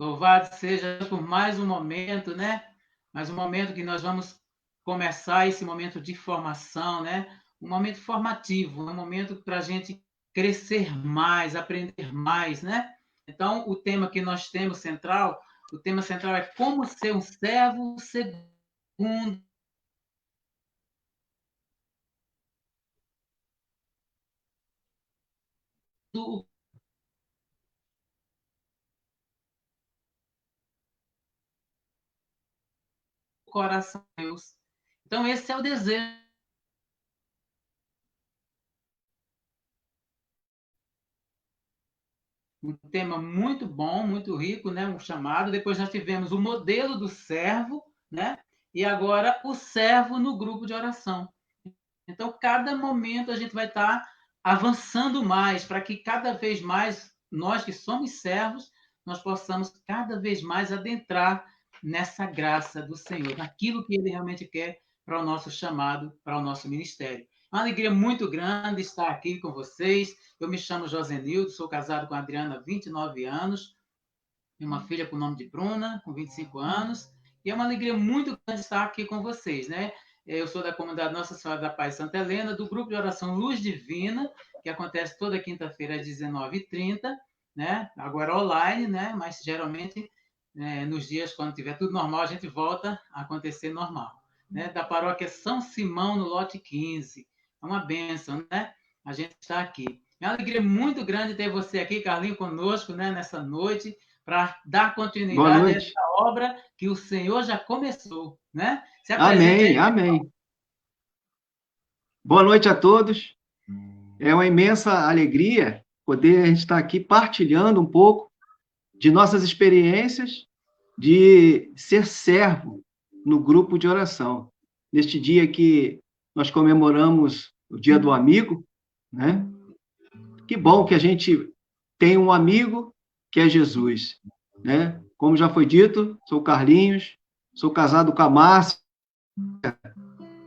Louvado seja por mais um momento, né? Mais um momento que nós vamos começar esse momento de formação, né? Um momento formativo, um momento para a gente crescer mais, aprender mais, né? Então, o tema que nós temos central, o tema central é como ser um servo segundo o coração de Deus. Então, esse é o desejo. Um tema muito bom, muito rico, né? Um chamado. Depois nós tivemos o modelo do servo, né? E agora o servo no grupo de oração. Então, cada momento a gente vai estar avançando mais para que cada vez mais nós que somos servos, nós possamos cada vez mais adentrar nessa graça do Senhor, naquilo que Ele realmente quer para o nosso chamado, para o nosso ministério. É uma alegria muito grande estar aqui com vocês. Eu me chamo Josenildo, sou casado com a Adriana há 29 anos, tenho uma filha com o nome de Bruna, com 25 anos, e é uma alegria muito grande estar aqui com vocês, né? Eu sou da comunidade Nossa Senhora da Paz Santa Helena, do grupo de oração Luz Divina, que acontece toda quinta-feira às 19h30, né? Agora online, né? Mas geralmente nos dias quando tiver tudo normal, a gente volta a acontecer normal, né? Da paróquia São Simão, no lote 15. É uma bênção, né? A gente está aqui. É uma alegria muito grande ter você aqui, Carlinho, conosco, né? Nessa noite, para dar Boa continuidade a noite. essa obra que o Senhor já começou, né? Se apresente Amém, aí. amém. Boa noite a todos. É uma imensa alegria poder a gente estar aqui partilhando um pouco de nossas experiências de ser servo no grupo de oração. Neste dia que nós comemoramos o Dia do Amigo, né? Que bom que a gente tem um amigo que é Jesus, né? Como já foi dito, sou Carlinhos, sou casado com a Márcia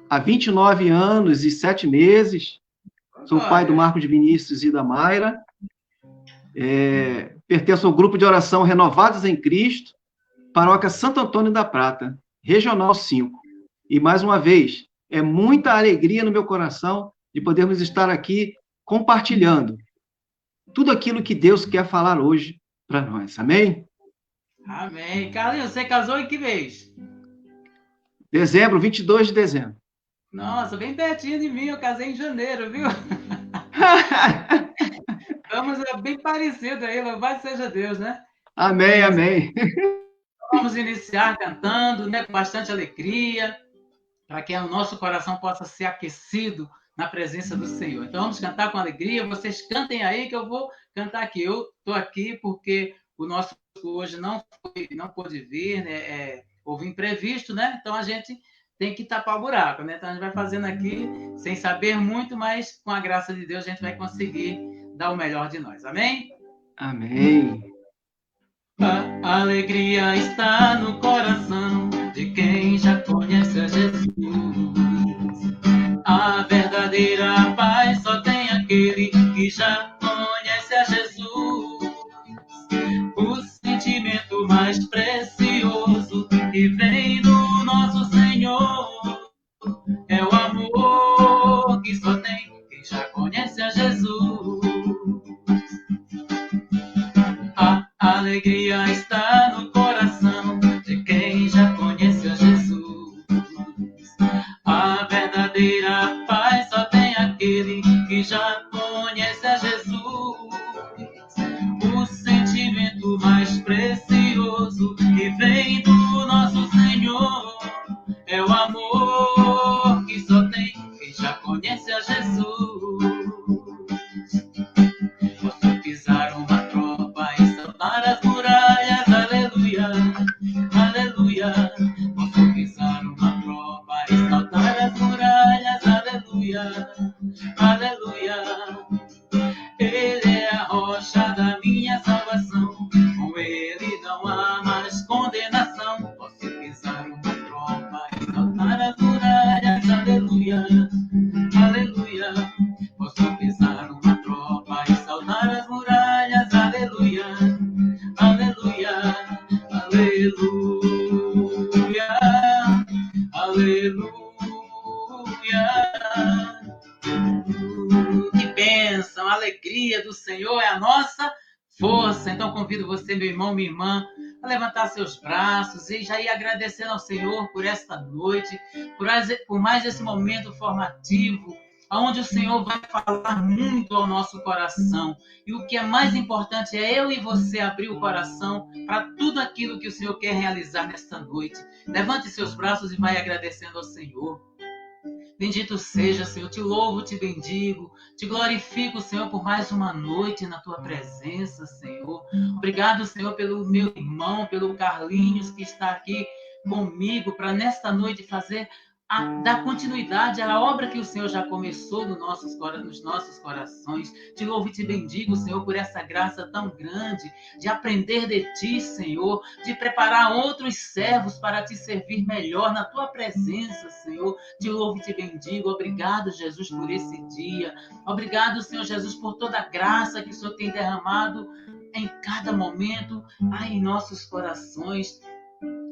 há 29 anos e 7 meses. Sou pai do Glória. Marcos de Vinícius e da Mayra. Pertenço ao grupo de oração Renovados em Cristo, Paróquia Santo Antônio da Prata, Regional 5. E, mais uma vez, é muita alegria no meu coração de podermos estar aqui compartilhando tudo aquilo que Deus quer falar hoje para nós. Amém? Amém. Carlinhos, você casou em que mês? Dezembro, 22 de dezembro. Nossa, bem pertinho de mim, eu casei em janeiro, viu? Estamos bem parecidos aí, louvado seja Deus, né? Que Amém, bênção. amém. Vamos iniciar cantando, né, com bastante alegria, para que o nosso coração possa ser aquecido na presença do Senhor. Então vamos cantar com alegria. Vocês cantem aí que eu vou cantar aqui. Eu estou aqui porque o nosso hoje não pôde vir, né? Houve imprevisto, né? Então a gente tem que tapar o buraco, né? Então a gente vai fazendo aqui sem saber muito, mas com a graça de Deus a gente vai conseguir dar o melhor de nós. Amém? Amém. A alegria está no coração de quem já conhece a Jesus. A verdadeira paz só tem aquele que já conhece a Jesus. O sentimento mais precioso que vem do nosso Senhor é o amor que só tem quem já conhece a Jesus. A alegria está no coração de quem já conhece a Jesus. A verdadeira paz só tem aquele que já conhece a Jesus. O sentimento mais precioso que vem do nosso Senhor é o amor que só tem quem já conhece a Jesus. Posso pisar uma tropa e saltar as muralhas, aleluia. a nossa força. Então convido você, meu irmão, minha irmã, a levantar seus braços e já ir agradecendo ao Senhor por esta noite, por mais esse momento formativo, onde o Senhor vai falar muito ao nosso coração. E o que é mais importante é eu e você abrir o coração para tudo aquilo que o Senhor quer realizar nesta noite. Levante seus braços e vai agradecendo ao Senhor. Bendito seja, Senhor, te louvo, te bendigo, te glorifico, Senhor, por mais uma noite na tua presença, Senhor. Obrigado, Senhor, pelo meu irmão, pelo Carlinhos, que está aqui comigo para nesta noite dar continuidade à obra que o Senhor já começou nos nossos corações. Te louvo e te bendigo, Senhor, por essa graça tão grande de aprender de ti, Senhor, de preparar outros servos para te servir melhor na tua presença, Senhor. Te louvo e te bendigo. Obrigado, Jesus, por esse dia. Obrigado, Senhor Jesus, por toda a graça que o Senhor tem derramado em cada momento em nossos corações.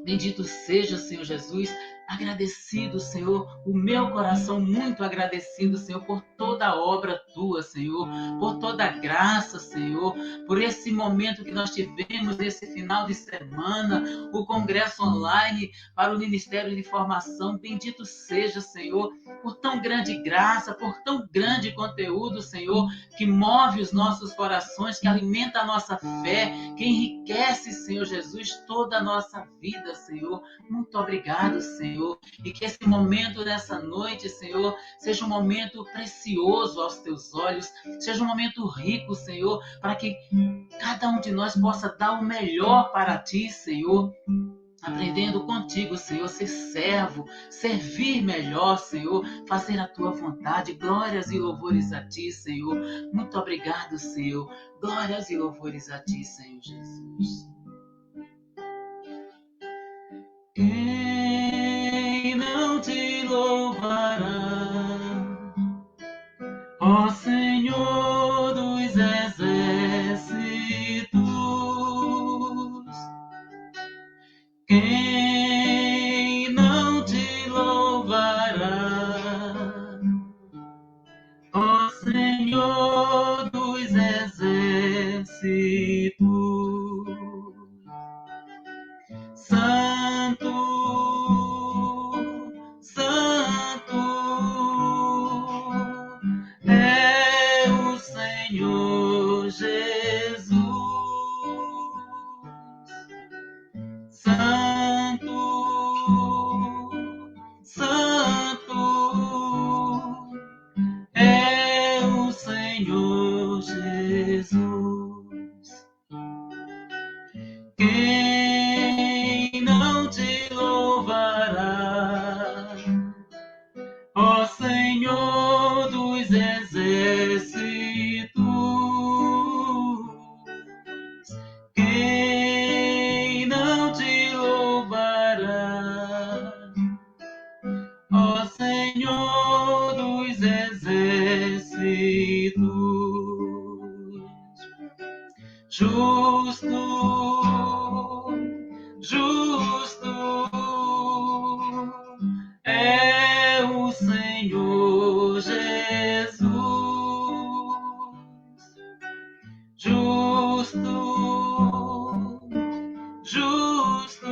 Bendito seja, Senhor Jesus. Agradecido, Senhor, o meu coração muito agradecido, Senhor, por toda a obra tua, Senhor, por toda a graça, Senhor, por esse momento que nós tivemos nesse final de semana, o congresso online para o Ministério de Formação. Bendito seja, Senhor, por tão grande graça, por tão grande conteúdo, Senhor, que move os nossos corações, que alimenta a nossa fé, que enriquece, Senhor Jesus, toda a nossa vida, Senhor. Muito obrigado, Senhor. E que esse momento nessa noite, Senhor, seja um momento precioso aos teus olhos, seja um momento rico, Senhor, para que cada um de nós possa dar o melhor para ti, Senhor. Aprendendo contigo, Senhor, ser servo, servir melhor, Senhor, fazer a tua vontade. Glórias e louvores a ti, Senhor. Muito obrigado, Senhor. Glórias e louvores a ti, Senhor Jesus. Quem não te louvará, ó Senhor dos exércitos? Quem não te louvará, ó Senhor dos exércitos? Santo, Santo é o Senhor Jesus. Santo, Santo é o Senhor Jesus. Quem não te louvará, ó Senhor dos exércitos? Quem não te louvará, ó Senhor dos exércitos? Justo, justo é o Senhor Jesus. Justo, justo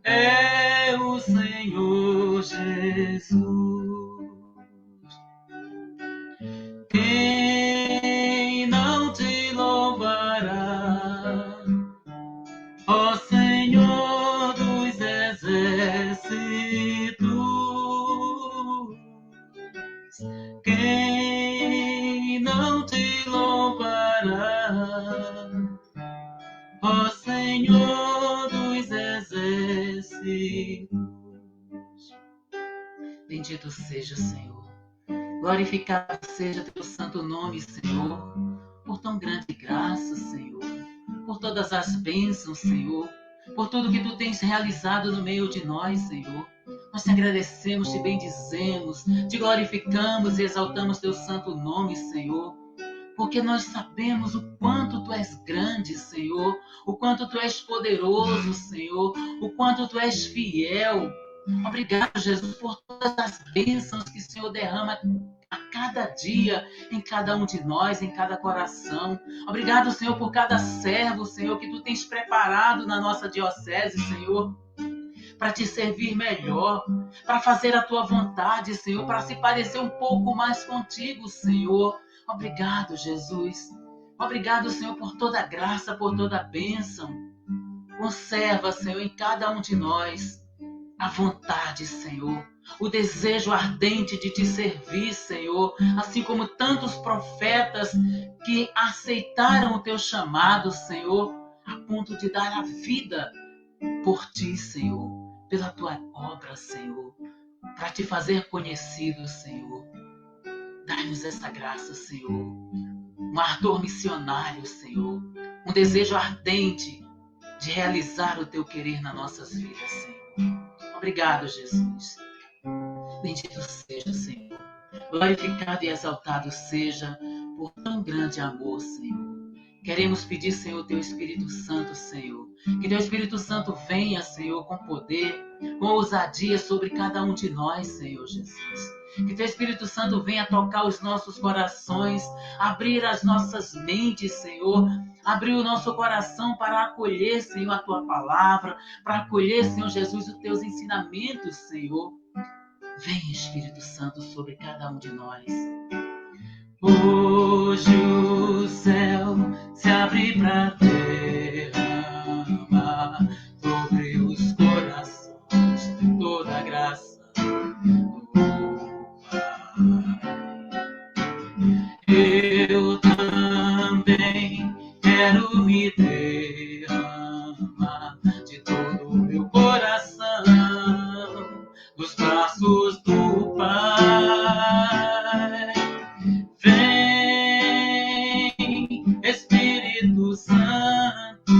é o Senhor Jesus. Quem não te louvará, ó Senhor dos exércitos? Quem não te louvará, ó Senhor dos exércitos? Bendito seja, Senhor. Glorificado seja teu santo nome, Senhor, por tão grande graça, Senhor, por todas as bênçãos, Senhor, por tudo que tu tens realizado no meio de nós, Senhor. Nós te agradecemos, te bendizemos, te glorificamos e exaltamos teu santo nome, Senhor, porque nós sabemos o quanto tu és grande, Senhor, o quanto tu és poderoso, Senhor, o quanto tu és fiel. Obrigado, Jesus, por todas as bênçãos que o Senhor derrama a cada dia, em cada um de nós, em cada coração. Obrigado, Senhor, por cada servo, Senhor, que Tu tens preparado na nossa diocese, Senhor, para te servir melhor, para fazer a Tua vontade, Senhor, para se parecer um pouco mais contigo, Senhor. Obrigado, Jesus. Obrigado, Senhor, por toda a graça, por toda a bênção. Conserva, Senhor, em cada um de nós a vontade, Senhor, o desejo ardente de te servir, Senhor, assim como tantos profetas que aceitaram o teu chamado, Senhor, a ponto de dar a vida por ti, Senhor, pela tua obra, Senhor, para te fazer conhecido, Senhor. Dá-nos essa graça, Senhor, um ardor missionário, Senhor, um desejo ardente de realizar o teu querer nas nossas vidas, Senhor. Obrigado, Jesus. Bendito seja, Senhor. Glorificado e exaltado seja por tão grande amor, Senhor. Queremos pedir, Senhor, Teu Espírito Santo, Senhor. Que Teu Espírito Santo venha, Senhor, com poder, com ousadia sobre cada um de nós, Senhor Jesus. Que Teu Espírito Santo venha tocar os nossos corações, abrir as nossas mentes, Senhor. Abrir o nosso coração para acolher, Senhor, a Tua palavra, para acolher, Senhor Jesus, os Teus ensinamentos, Senhor. Vem, Espírito Santo, sobre cada um de nós. Hoje o céu se abre para derramar sobre os corações toda a graça do Pai. Eu também quero me derramar de todo o meu coração nos braços do Pai. Vem, Espírito Santo,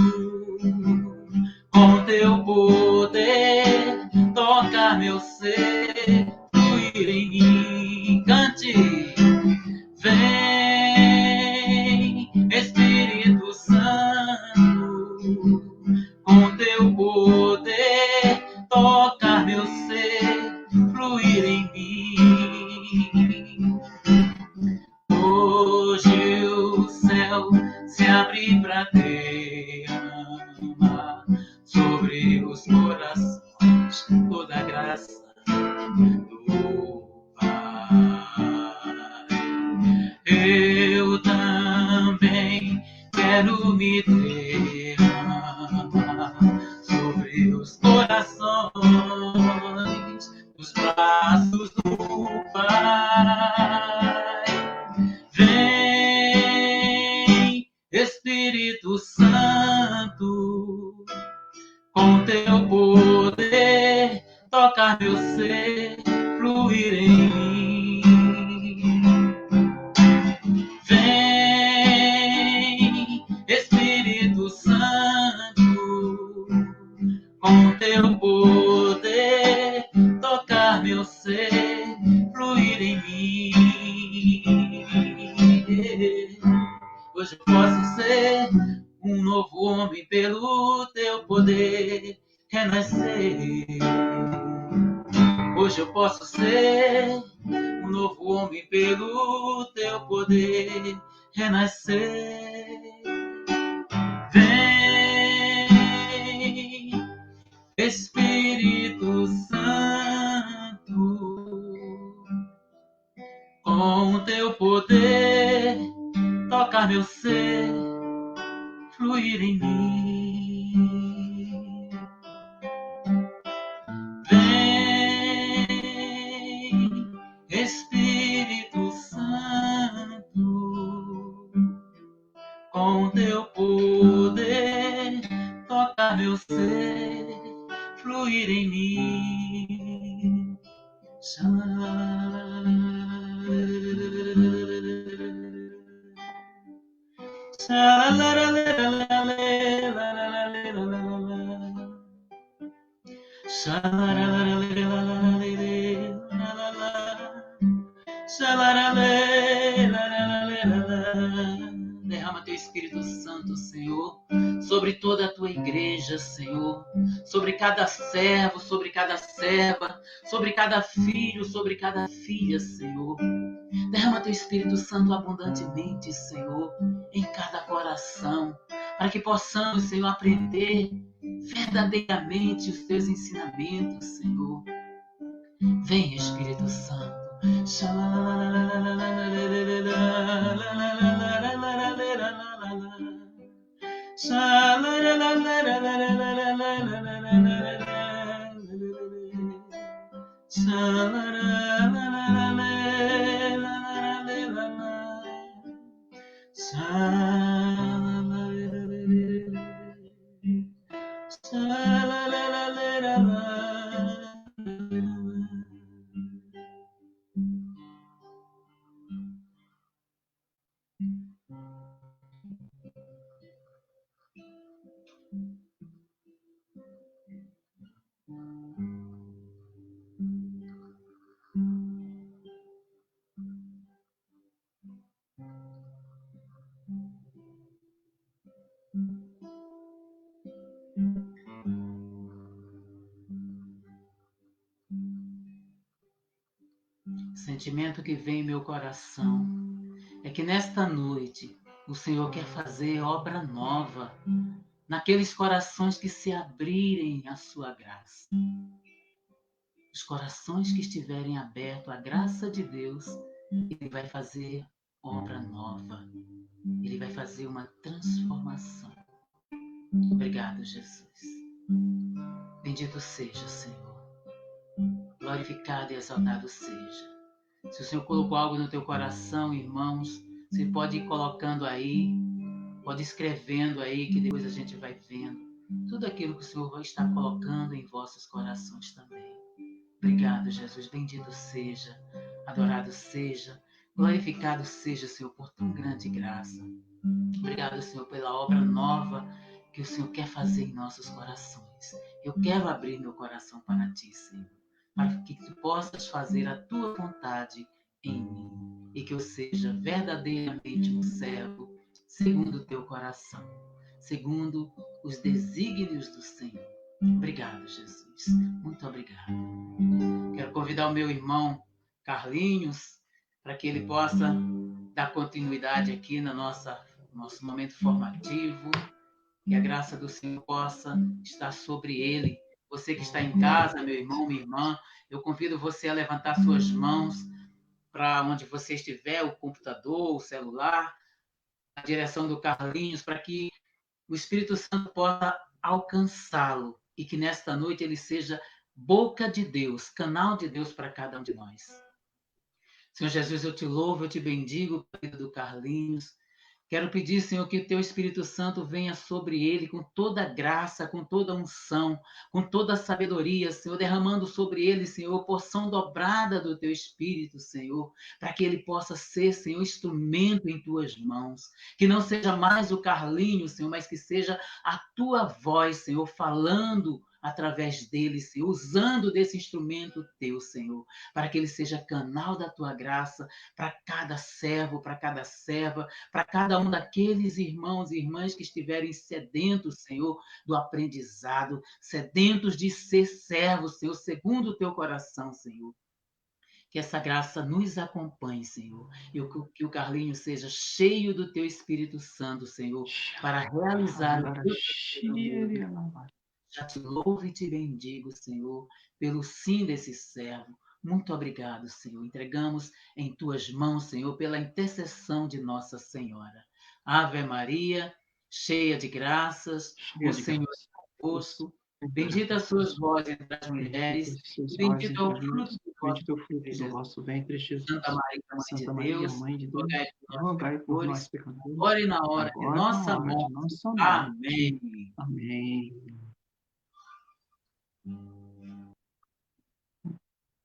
com teu poder, toca meu ser, fluir em mim, cante. Vem, Espírito Santo, com teu poder, toca meu ser, fluir em mim. Hoje o céu se abre para derramar sobre os corações toda a graça do Pai. Eu também quero me derramar sobre os corações dos braços do Pai. Vem, Espírito Santo, com teu poder, tocar meu ser, fluir em mim. Vem, Espírito Santo, com teu poder, tocar meu ser, fluir em mim. Hoje eu posso ser um novo homem pelo teu poder renascer. Hoje eu posso ser um novo homem pelo teu poder renascer. Vem, Espírito Santo, com teu poder, tocar meu ser, fluir em mim. Vem, Espírito Santo, com teu poder, tocar meu ser, fluir em mim. Derrama teu Espírito Santo, Senhor, sobre toda a tua igreja, Senhor, sobre cada servo, sobre cada serva, sobre cada filho, sobre cada filha, Senhor. Derrama teu Espírito Santo abundantemente, Senhor, em cada coração, para que possamos, Senhor, aprender verdadeiramente os teus ensinamentos, Senhor. Vem, Espírito Santo. O sentimento que vem em meu coração é que nesta noite o Senhor quer fazer obra nova naqueles corações que se abrirem à sua graça. Os corações que estiverem abertos à graça de Deus, Ele vai fazer obra nova. Ele vai fazer uma transformação. Obrigado, Jesus. Bendito seja, Senhor. Glorificado e exaltado seja. Se o Senhor colocou algo no teu coração, irmãos, você pode ir colocando aí, pode ir escrevendo aí, que depois a gente vai vendo. Tudo aquilo que o Senhor vai estar colocando em vossos corações também. Obrigado, Jesus. Bendito seja, adorado seja, glorificado seja, Senhor, por tão grande graça. Obrigado, Senhor, pela obra nova que o Senhor quer fazer em nossos corações. Eu quero abrir meu coração para Ti, Senhor, para que Tu possas fazer a Tua vontade em mim e que eu seja verdadeiramente um servo segundo o Teu coração, segundo os desígnios do Senhor. Obrigado, Jesus. Muito obrigado. Quero convidar o meu irmão Carlinhos para que ele possa dar continuidade aqui no nosso momento formativo. Que a graça do Senhor possa estar sobre ele. Você que está em casa, meu irmão, minha irmã, eu convido você a levantar suas mãos para onde você estiver, o computador, o celular, na direção do Carlinhos, para que o Espírito Santo possa alcançá-lo e que nesta noite ele seja boca de Deus, canal de Deus para cada um de nós. Senhor Jesus, eu te louvo, eu te bendigo, Pedro do Carlinhos. Quero pedir, Senhor, que o Teu Espírito Santo venha sobre ele com toda graça, com toda unção, com toda sabedoria, Senhor, derramando sobre ele, Senhor, porção dobrada do Teu Espírito, Senhor, para que ele possa ser, Senhor, instrumento em Tuas mãos. Que não seja mais o Carlinhos, Senhor, mas que seja a Tua voz, Senhor, falando através dele, Senhor, usando desse instrumento Teu, Senhor, para que ele seja canal da Tua graça para cada servo, para cada serva, para cada um daqueles irmãos e irmãs que estiverem sedentos, Senhor, do aprendizado, sedentos de ser servos, Senhor, segundo o Teu coração, Senhor. Que essa graça nos acompanhe, Senhor, e que o Carlinhos seja cheio do Teu Espírito Santo, Senhor, para realizar o Teu propósito. Já te louvo e te bendigo, Senhor, pelo sim desse servo. Muito obrigado, Senhor. Entregamos em Tuas mãos, Senhor, pela intercessão de Nossa Senhora. Ave Maria, cheia de graças, o Senhor é convosco. Bendita sois vós entre as mulheres, e bendito é o fruto do vosso ventre, Jesus. Santa Maria, Mãe de Deus, rogai por nós pecadores, agora e na hora de nossa morte. Amém. Amém.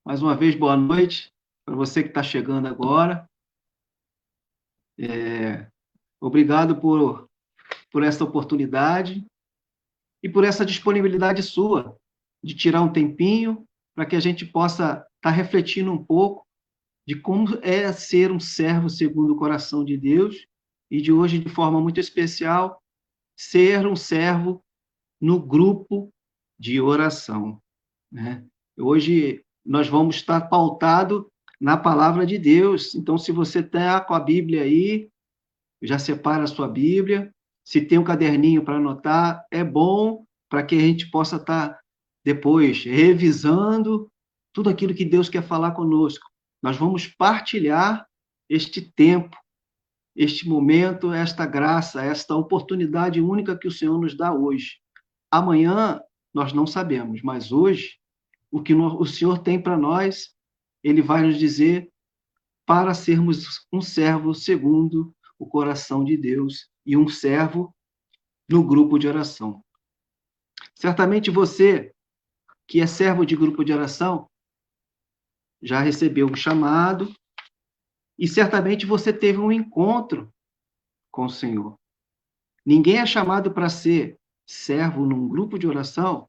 Mais uma vez, boa noite para você que está chegando agora. Obrigado por essa oportunidade e por essa disponibilidade sua de tirar um tempinho para que a gente possa estar refletindo um pouco de como é ser um servo segundo o coração de Deus e de hoje, de forma muito especial, ser um servo no grupo de oração, né? Hoje nós vamos estar pautado na palavra de Deus. Então, se você está com a Bíblia aí, já separa a sua Bíblia. Se tem um caderninho para anotar, é bom para que a gente possa estar depois revisando tudo aquilo que Deus quer falar conosco. Nós vamos partilhar este tempo, este momento, esta graça, esta oportunidade única que o Senhor nos dá hoje. Amanhã nós não sabemos, mas hoje o que o Senhor tem para nós, Ele vai nos dizer para sermos um servo segundo o coração de Deus e um servo no grupo de oração. Certamente você, que é servo de grupo de oração, já recebeu um chamado e certamente você teve um encontro com o Senhor. Ninguém é chamado para ser servo num grupo de oração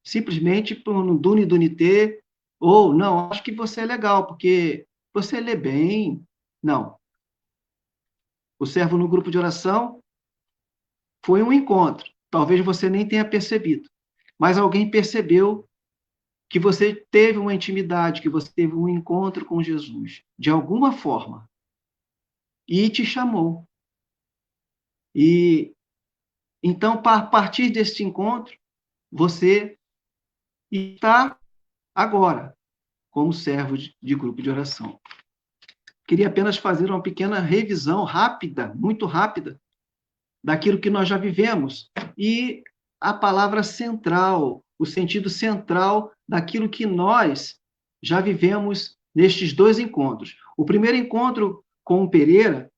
simplesmente por um dune-dunité ou, não, acho que você é legal, porque você lê bem. Não. O servo no grupo de oração foi um encontro. Talvez você nem tenha percebido, mas alguém percebeu que você teve uma intimidade, que você teve um encontro com Jesus, de alguma forma, e te chamou. E então, a partir deste encontro, você está agora como servo de grupo de oração. Queria apenas fazer uma pequena revisão rápida, muito rápida, daquilo que nós já vivemos e a palavra central, o sentido central daquilo que nós já vivemos nestes dois encontros. O primeiro encontro com o Pereira,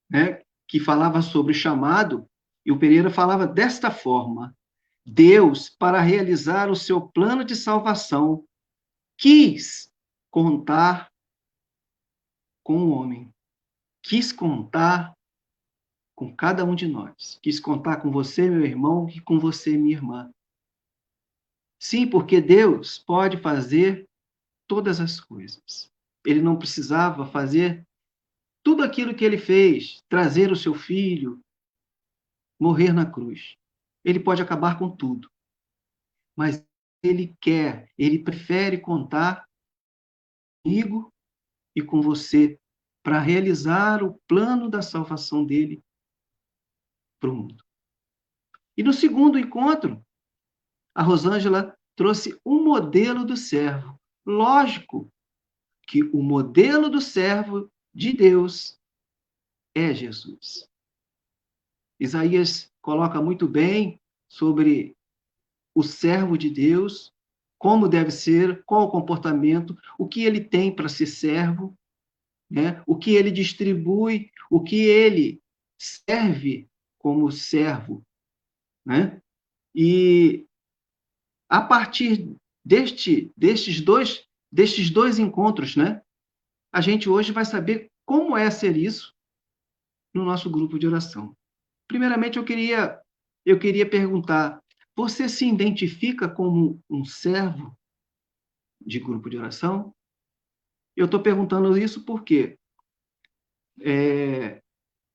né, que falava sobre o chamado, e o Pereira falava desta forma: Deus, para realizar o seu plano de salvação, quis contar com o homem, quis contar com cada um de nós, quis contar com você, meu irmão, e com você, minha irmã. Sim, porque Deus pode fazer todas as coisas. Ele não precisava fazer tudo aquilo que ele fez, trazer o seu filho, morrer na cruz. Ele pode acabar com tudo. Mas ele prefere contar comigo e com você para realizar o plano da salvação dele para o mundo. E no segundo encontro, a Rosângela trouxe um modelo do servo. Lógico que o modelo do servo de Deus é Jesus. Isaías coloca muito bem sobre o servo de Deus, como deve ser, qual o comportamento, o que ele tem para ser servo, né? O que ele distribui, o que ele serve como servo, né? E a partir destes dois encontros, né? A gente hoje vai saber como é ser isso no nosso grupo de oração. Primeiramente, eu queria perguntar: você se identifica como um servo de grupo de oração? Eu estou perguntando isso porque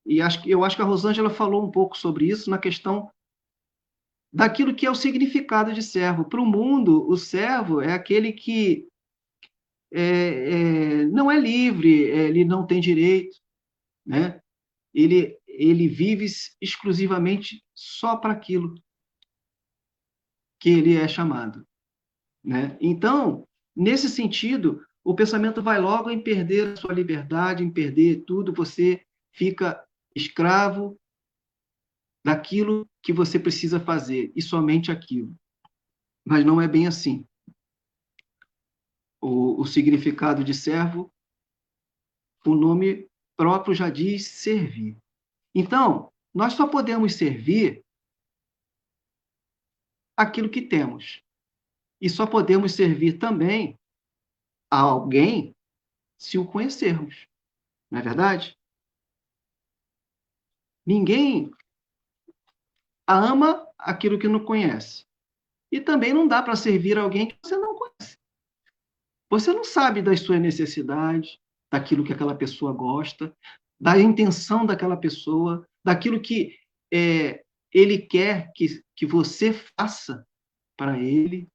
eu acho que a Rosângela falou um pouco sobre isso na questão daquilo que é o significado de servo. Para o mundo, o servo é aquele que não é livre, ele não tem direito, né? Ele vive exclusivamente só para aquilo que ele é chamado, né? Então, nesse sentido, o pensamento vai logo em perder a sua liberdade, em perder tudo, você fica escravo daquilo que você precisa fazer, e somente aquilo. Mas não é bem assim. O significado de servo, o nome próprio já diz servir. Então, nós só podemos servir aquilo que temos. E só podemos servir também a alguém se o conhecermos. Não é verdade? Ninguém ama aquilo que não conhece. E também não dá para servir alguém que você não conhece. Você não sabe das suas necessidades, daquilo que aquela pessoa gosta, da intenção daquela pessoa, daquilo que ele quer que você faça para ele.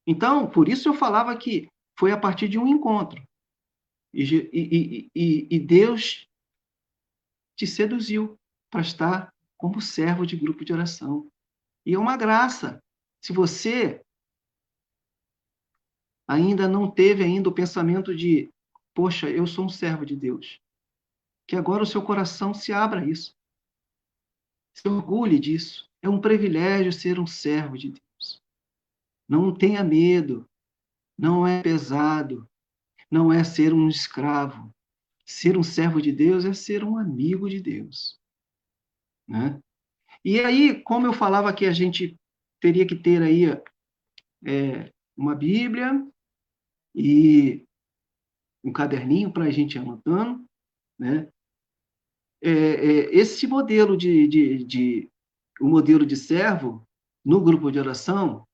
Então, por isso eu falava que foi a partir de um encontro. E Deus te seduziu para estar como servo de grupo de oração. E é uma graça. Se você ainda não teve ainda o pensamento de, poxa, eu sou um servo de Deus, que agora o seu coração se abra a isso. Se orgulhe disso. É um privilégio ser um servo de Deus. Não tenha medo. Não é pesado. Não é ser um escravo. Ser um servo de Deus é ser um amigo de Deus. Né? E aí, como eu falava que a gente teria que ter aí uma Bíblia e um caderninho para a gente ir anotando, né? Esse modelo o modelo de servo no grupo de oração,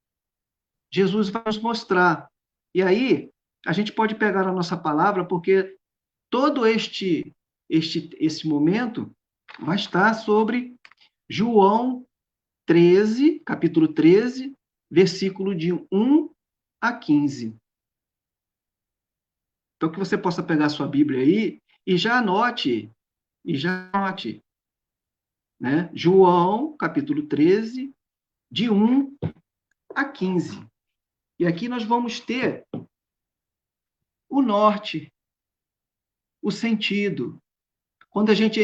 Jesus vai nos mostrar. E aí, a gente pode pegar a nossa palavra, porque todo esse momento vai estar sobre João 13, capítulo 13, versículo de 1 a 15. Então, que você possa pegar a sua Bíblia aí e já anote, né? João, capítulo 13, de 1 a 15. E aqui nós vamos ter o norte, o sentido. Quando a gente,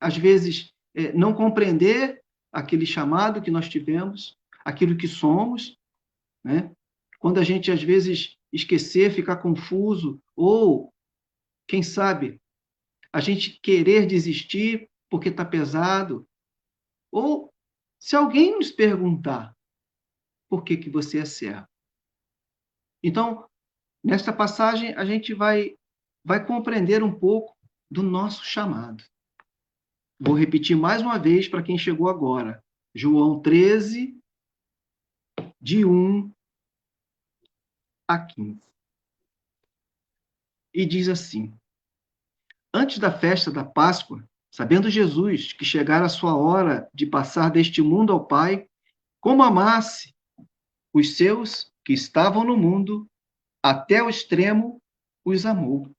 às vezes, não compreender aquele chamado que nós tivemos, aquilo que somos, né? Quando a gente, às vezes, esquecer, ficar confuso, ou, quem sabe, a gente querer desistir porque está pesado, ou se alguém nos perguntar por que você é servo. Então, nesta passagem, a gente vai compreender um pouco do nosso chamado. Vou repetir mais uma vez para quem chegou agora. João 13, de 1 a 15. E diz assim: Antes da festa da Páscoa, sabendo Jesus que chegara a sua hora de passar deste mundo ao Pai, como amasse os seus que estavam no mundo, até o extremo os amou.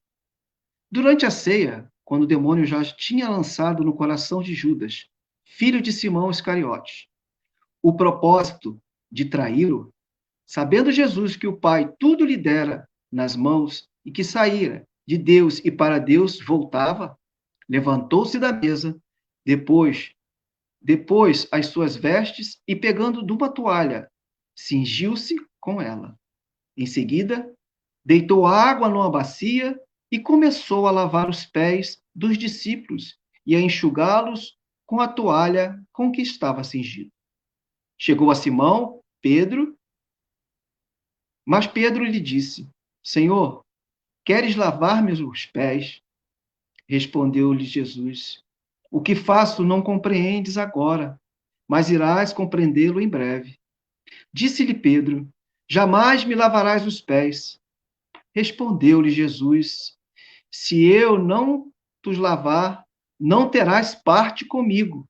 Durante a ceia, quando o demônio já tinha lançado no coração de Judas, filho de Simão Iscariotes, o propósito de traí-lo, sabendo Jesus que o Pai tudo lhe dera nas mãos e que saíra de Deus e para Deus voltava, levantou-se da mesa, depois as suas vestes e, pegando de uma toalha, cingiu-se com ela. Em seguida, deitou água numa bacia e começou a lavar os pés dos discípulos e a enxugá-los com a toalha com que estava cingido. Chegou a Simão, Pedro, mas Pedro lhe disse: Senhor, queres lavar-me os pés? Respondeu-lhe Jesus: O que faço não compreendes agora, mas irás compreendê-lo em breve. Disse-lhe Pedro: Jamais me lavarás os pés. Respondeu-lhe Jesus: Se eu não os lavar, não terás parte comigo.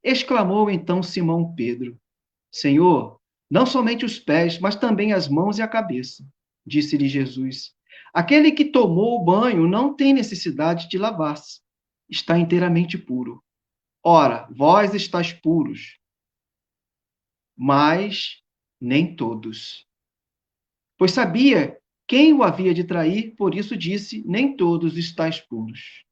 Exclamou então Simão Pedro: Senhor, não somente os pés, mas também as mãos e a cabeça. Disse-lhe Jesus: Aquele que tomou o banho não tem necessidade de lavar-se, está inteiramente puro. Ora, vós estáis puros, mas nem todos. Pois sabia quem o havia de trair, por isso disse: Nem todos estáis puros.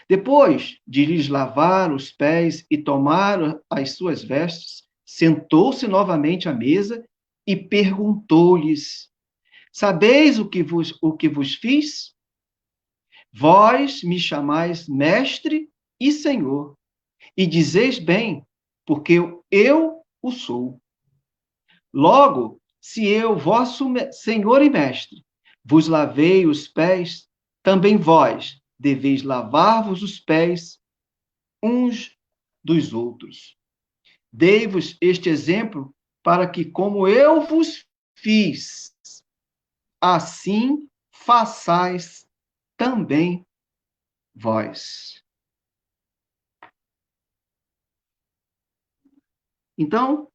Depois de lhes lavar os pés e tomar as suas vestes, sentou-se novamente à mesa e perguntou-lhes: Sabeis o que vos fiz? Vós me chamais mestre e senhor, e dizeis bem, porque eu o sou. Logo, se eu, vosso senhor e mestre, vos lavei os pés, também vós deveis lavar-vos os pés uns dos outros. Dei-vos este exemplo para que, como eu vos fiz, assim façais também vós. Então,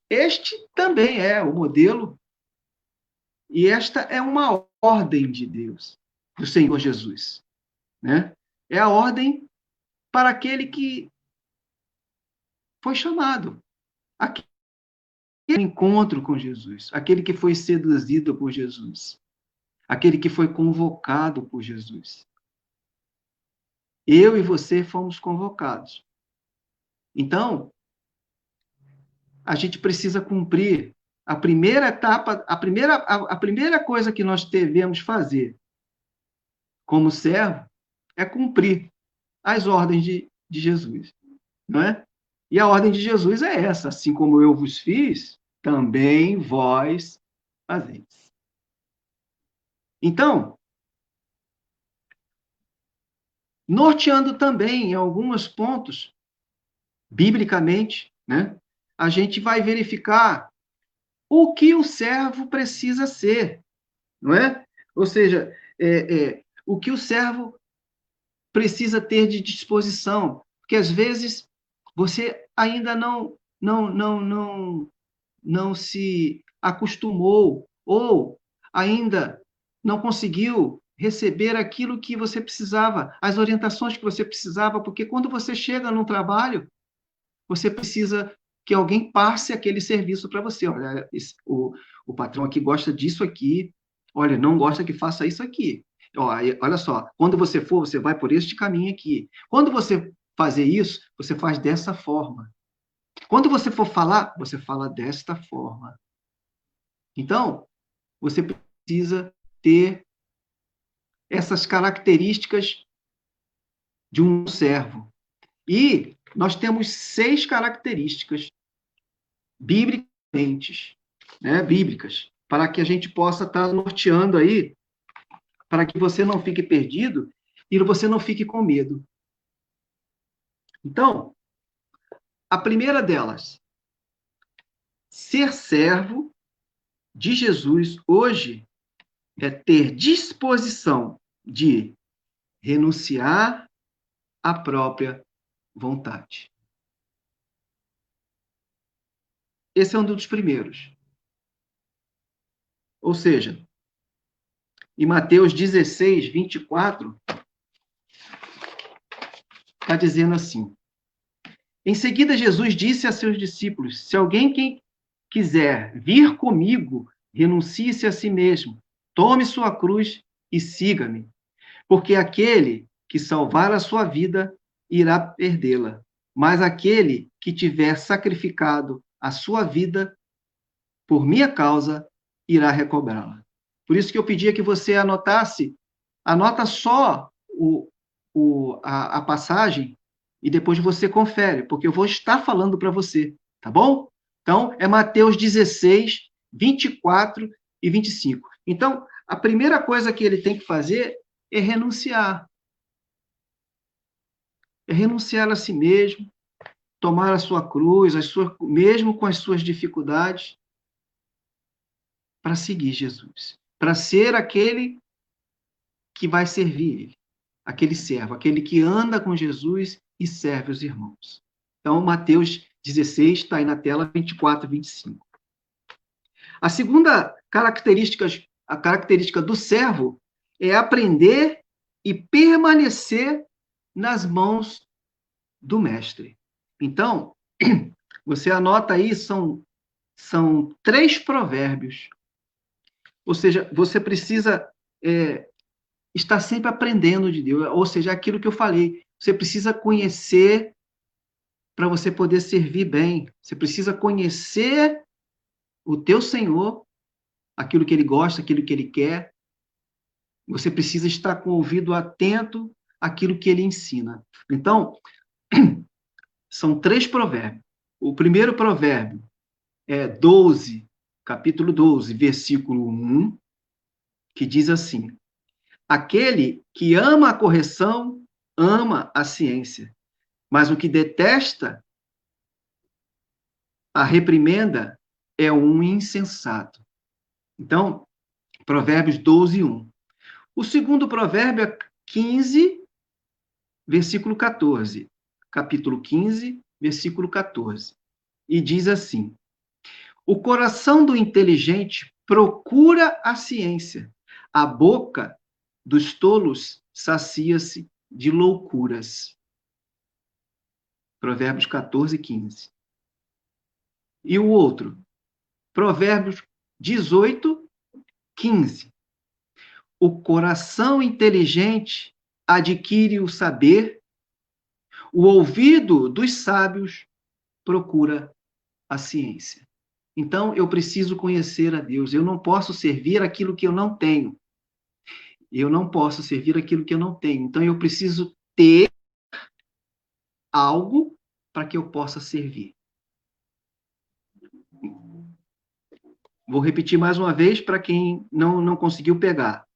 este também é o modelo, e esta é uma ordem de Deus, do Senhor Jesus, né? É a ordem para aquele que foi chamado, aquele encontro com Jesus, aquele que foi seduzido por Jesus, aquele que foi convocado por Jesus. Eu e você fomos convocados. Então, a gente precisa cumprir a primeira etapa, a primeira coisa que nós devemos fazer como servo é cumprir as ordens de Jesus, não é? E a ordem de Jesus é essa: assim como eu vos fiz, também vós fazeis. Então, norteando também em alguns pontos, biblicamente, né, a gente vai verificar o que o servo precisa ser, não é? Ou seja, o que o servo precisa ter de disposição, porque às vezes você ainda não se acostumou ou ainda não conseguiu receber aquilo que você precisava, as orientações que você precisava, porque quando você chega num trabalho, você precisa que alguém passe aquele serviço para você. Olha, o patrão aqui gosta disso aqui, olha, não gosta que faça isso aqui. Olha só, quando você for, você vai por este caminho aqui. Quando você fazer isso, você faz dessa forma. Quando você for falar, você fala desta forma. Então, você precisa ter essas características de um servo. E nós temos 6 características bíblicas, né, bíblicas, para que a gente possa estar norteando aí, para que você não fique perdido e você não fique com medo. Então, a primeira delas, ser servo de Jesus hoje é ter disposição de renunciar à própria vontade. Esse é um dos primeiros. Ou seja, em Mateus 16, 24, está dizendo assim: em seguida, Jesus disse a seus discípulos: se alguém que quiser vir comigo, renuncie-se a si mesmo, tome sua cruz e siga-me. Porque aquele que salvar a sua vida irá perdê-la, mas aquele que tiver sacrificado a sua vida por minha causa irá recobrá-la. Por isso que eu pedia que você anota só a passagem e depois você confere, porque eu vou estar falando para você, tá bom? Então, é Mateus 16, 24 e 25. Então, a primeira coisa que ele tem que fazer é renunciar. É renunciar a si mesmo, tomar a sua cruz, mesmo com as suas dificuldades, para seguir Jesus. Para ser aquele que vai servir ele. Aquele servo, aquele que anda com Jesus e serve os irmãos. Então, Mateus 16 está aí na tela, 24 e 25. A segunda característica do servo é aprender e permanecer nas mãos do mestre. Então, você anota aí, são 3 provérbios. Ou seja, você precisa estar sempre aprendendo de Deus. Ou seja, aquilo que eu falei, você precisa conhecer para você poder servir bem. Você precisa conhecer o teu Senhor, aquilo que ele gosta, aquilo que ele quer. Você precisa estar com o ouvido atento àquilo que ele ensina. Então, são 3 provérbios. O primeiro provérbio é capítulo 12, versículo 1, que diz assim: aquele que ama a correção, ama a ciência, mas o que detesta a reprimenda é um insensato. Então, Provérbios 12, 1. O segundo provérbio é 15, versículo 14. Capítulo 15, versículo 14. E diz assim: o coração do inteligente procura a ciência, a boca dos tolos sacia-se de loucuras. Provérbios 14, 15. E o outro, Provérbios 18, 15. O coração inteligente adquire o saber, o ouvido dos sábios procura a ciência. Então, eu preciso conhecer a Deus. Eu não posso servir aquilo que eu não tenho. Eu não posso servir aquilo que eu não tenho. Então, eu preciso ter algo para que eu possa servir. Vou repetir mais uma vez para quem não conseguiu pegar.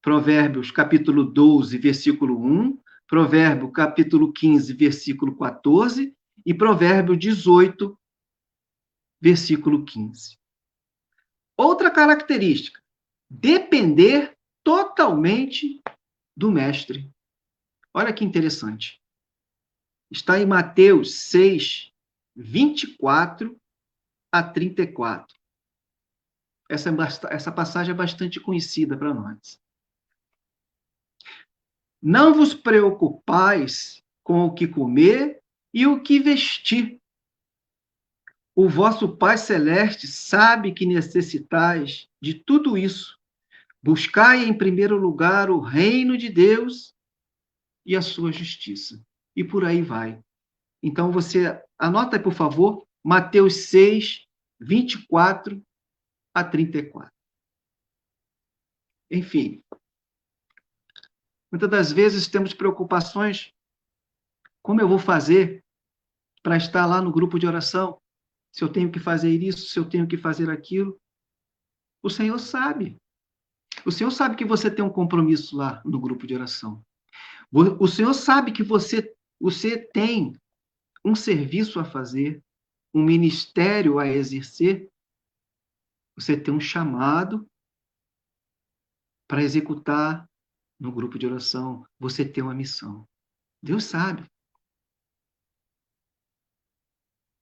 Provérbios, capítulo 12, versículo 1, Provérbio, capítulo 15, versículo 14, e Provérbio 18, versículo 15. Outra característica, depender totalmente do mestre. Olha que interessante. Está em Mateus 6, 24 a 34. Essa passagem é bastante conhecida para nós. Não vos preocupais com o que comer e o que vestir. O vosso Pai Celeste sabe que necessitais de tudo isso. Buscai em primeiro lugar o reino de Deus e a sua justiça. E por aí vai. Então você anota aí, por favor, Mateus 6, 24 a 34. Enfim, muitas das vezes temos preocupações. Como eu vou fazer para estar lá no grupo de oração? Se eu tenho que fazer isso, se eu tenho que fazer aquilo. O Senhor sabe. O Senhor sabe que você tem um compromisso lá no grupo de oração. O Senhor sabe que você tem um serviço a fazer, um ministério a exercer. Você tem um chamado para executar no grupo de oração. Você tem uma missão. Deus sabe.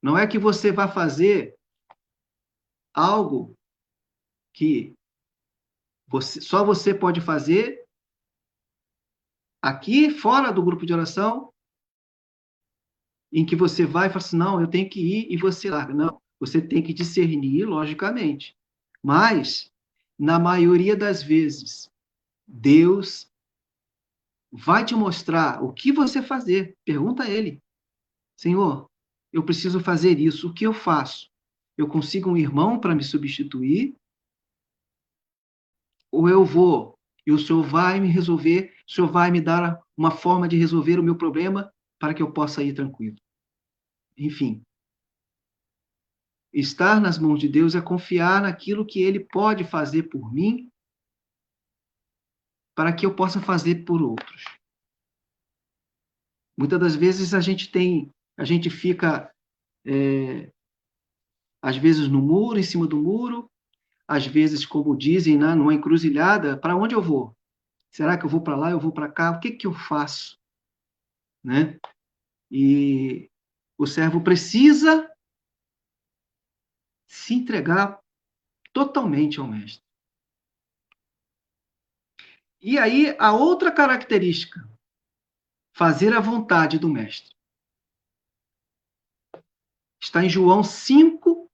Não é que você vai fazer algo que só você pode fazer aqui, fora do grupo de oração, em que você vai e fala assim, não, eu tenho que ir, e você larga. Não, você tem que discernir, logicamente. Mas, na maioria das vezes, Deus vai te mostrar o que você fazer. Pergunta a Ele. Senhor, eu preciso fazer isso, o que eu faço? Eu consigo um irmão para me substituir? Ou eu vou e o Senhor vai me resolver, o Senhor vai me dar uma forma de resolver o meu problema para que eu possa ir tranquilo. Enfim, estar nas mãos de Deus é confiar naquilo que Ele pode fazer por mim para que eu possa fazer por outros. Muitas das vezes a gente fica, às vezes no muro, em cima do muro, às vezes, como dizem, né, numa encruzilhada, para onde eu vou? Será que eu vou para lá, eu vou para cá? O que que eu faço? Né? E o servo precisa se entregar totalmente ao mestre. E aí, a outra característica, fazer a vontade do mestre. Está em João 5,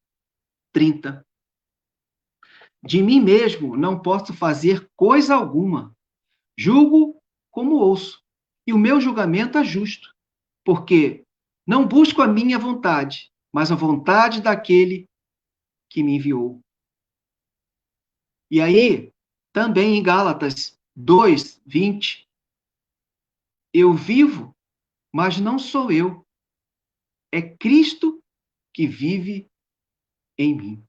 30. De mim mesmo não posso fazer coisa alguma. Julgo como ouço, e o meu julgamento é justo, porque não busco a minha vontade, mas a vontade daquele que me enviou. E aí, também em Gálatas 2, 20, eu vivo, mas não sou eu. É Cristo que vive em mim.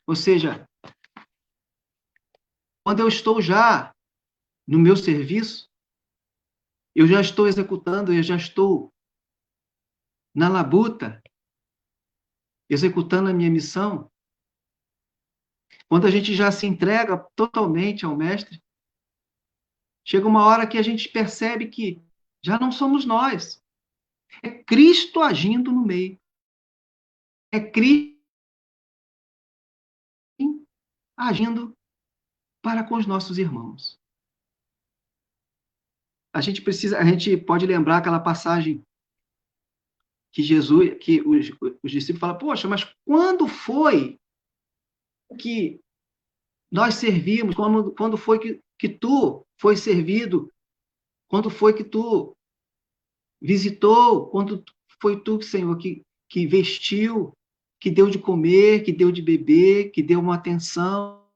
Ou seja, quando eu estou já no meu serviço, eu já estou executando, eu já estou na labuta, executando a minha missão. Quando a gente já se entrega totalmente ao mestre, chega uma hora que a gente percebe que já não somos nós. É Cristo agindo no meio. É Cristo agindo para com os nossos irmãos. A gente pode lembrar aquela passagem que os discípulos falam, poxa, mas quando foi que nós servimos? Quando foi que tu foi servido? Quando foi que tu visitou? Quando foi tu, Senhor, que vestiu, que deu de comer, que deu de beber, que deu uma atenção,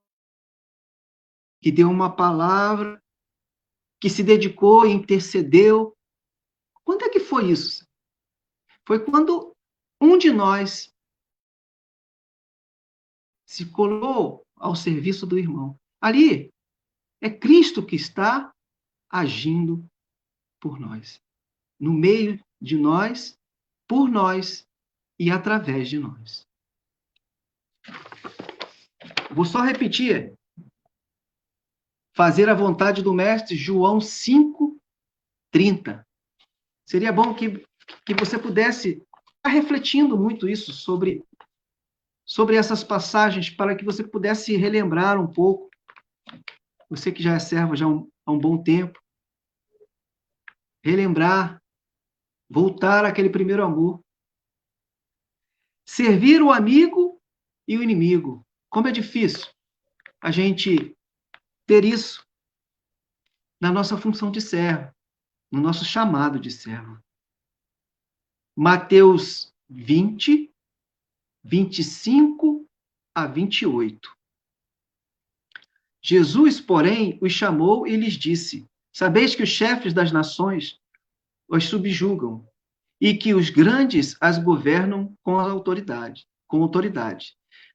que deu uma palavra, que se dedicou e intercedeu? Quando é que foi isso? Foi quando um de nós se colocou ao serviço do irmão. Ali é Cristo que está agindo por nós, no meio de nós, por nós e através de nós. Vou só repetir. Fazer a vontade do Mestre, João 5:30. Seria bom que você pudesse estar refletindo muito isso sobre essas passagens, para que você pudesse relembrar um pouco. Você que já é servo já há um bom tempo, relembrar, voltar àquele primeiro amor. Servir o amigo e o inimigo. Como é difícil a gente ter isso na nossa função de servo, no nosso chamado de servo. Mateus 20, 25 a 28. Jesus, porém, os chamou e lhes disse: Sabeis que os chefes das nações os subjugam e que os grandes as governam com autoridade,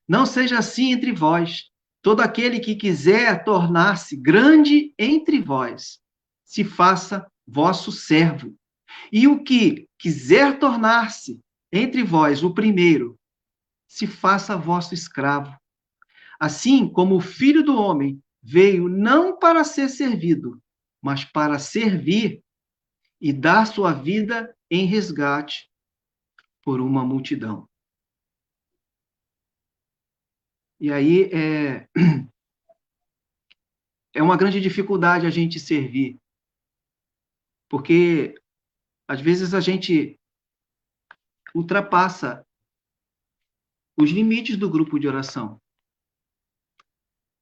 Não seja assim entre vós. Todo aquele que quiser tornar-se grande entre vós, se faça vosso servo. E o que quiser tornar-se entre vós o primeiro, se faça vosso escravo. Assim como o Filho do Homem veio não para ser servido, mas para servir e dar sua vida em resgate por uma multidão. E aí é uma grande dificuldade a gente servir, porque às vezes a gente ultrapassa os limites do grupo de oração,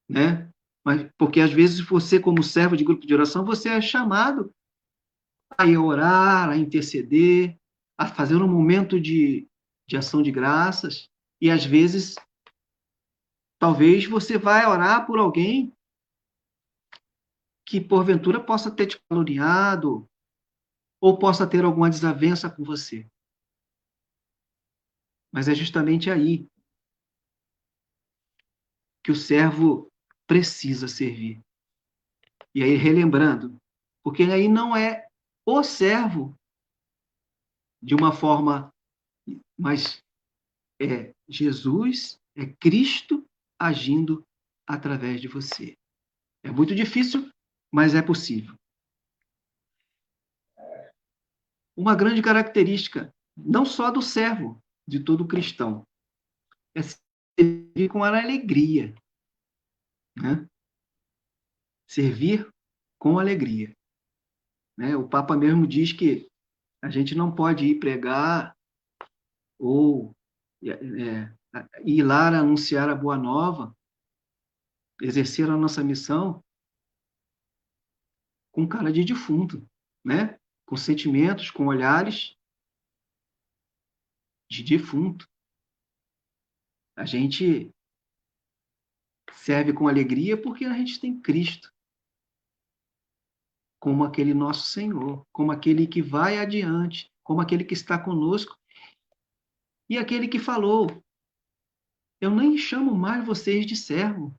né? Mas porque às vezes você, como servo de grupo de oração, você é chamado a ir orar, a interceder, a fazer um momento de ação de graças, e às vezes talvez você vai orar por alguém que porventura possa ter te caluniado ou possa ter alguma desavença com você. Mas é justamente aí que o servo precisa servir. E aí, relembrando, porque aí não é o servo de uma forma, mas é Jesus, é Cristo agindo através de você. É muito difícil, mas é possível. Uma grande característica, não só do servo, de todo cristão, é servir com alegria. Né? Servir com alegria. Né? O Papa mesmo diz que a gente não pode ir pregar ou ir lá anunciar a boa nova, exercer a nossa missão com cara de defunto, né? Com sentimentos, com olhares de defunto. A gente serve com alegria porque a gente tem Cristo como aquele nosso Senhor, como aquele que vai adiante, como aquele que está conosco e aquele que falou: eu nem chamo mais vocês de servo,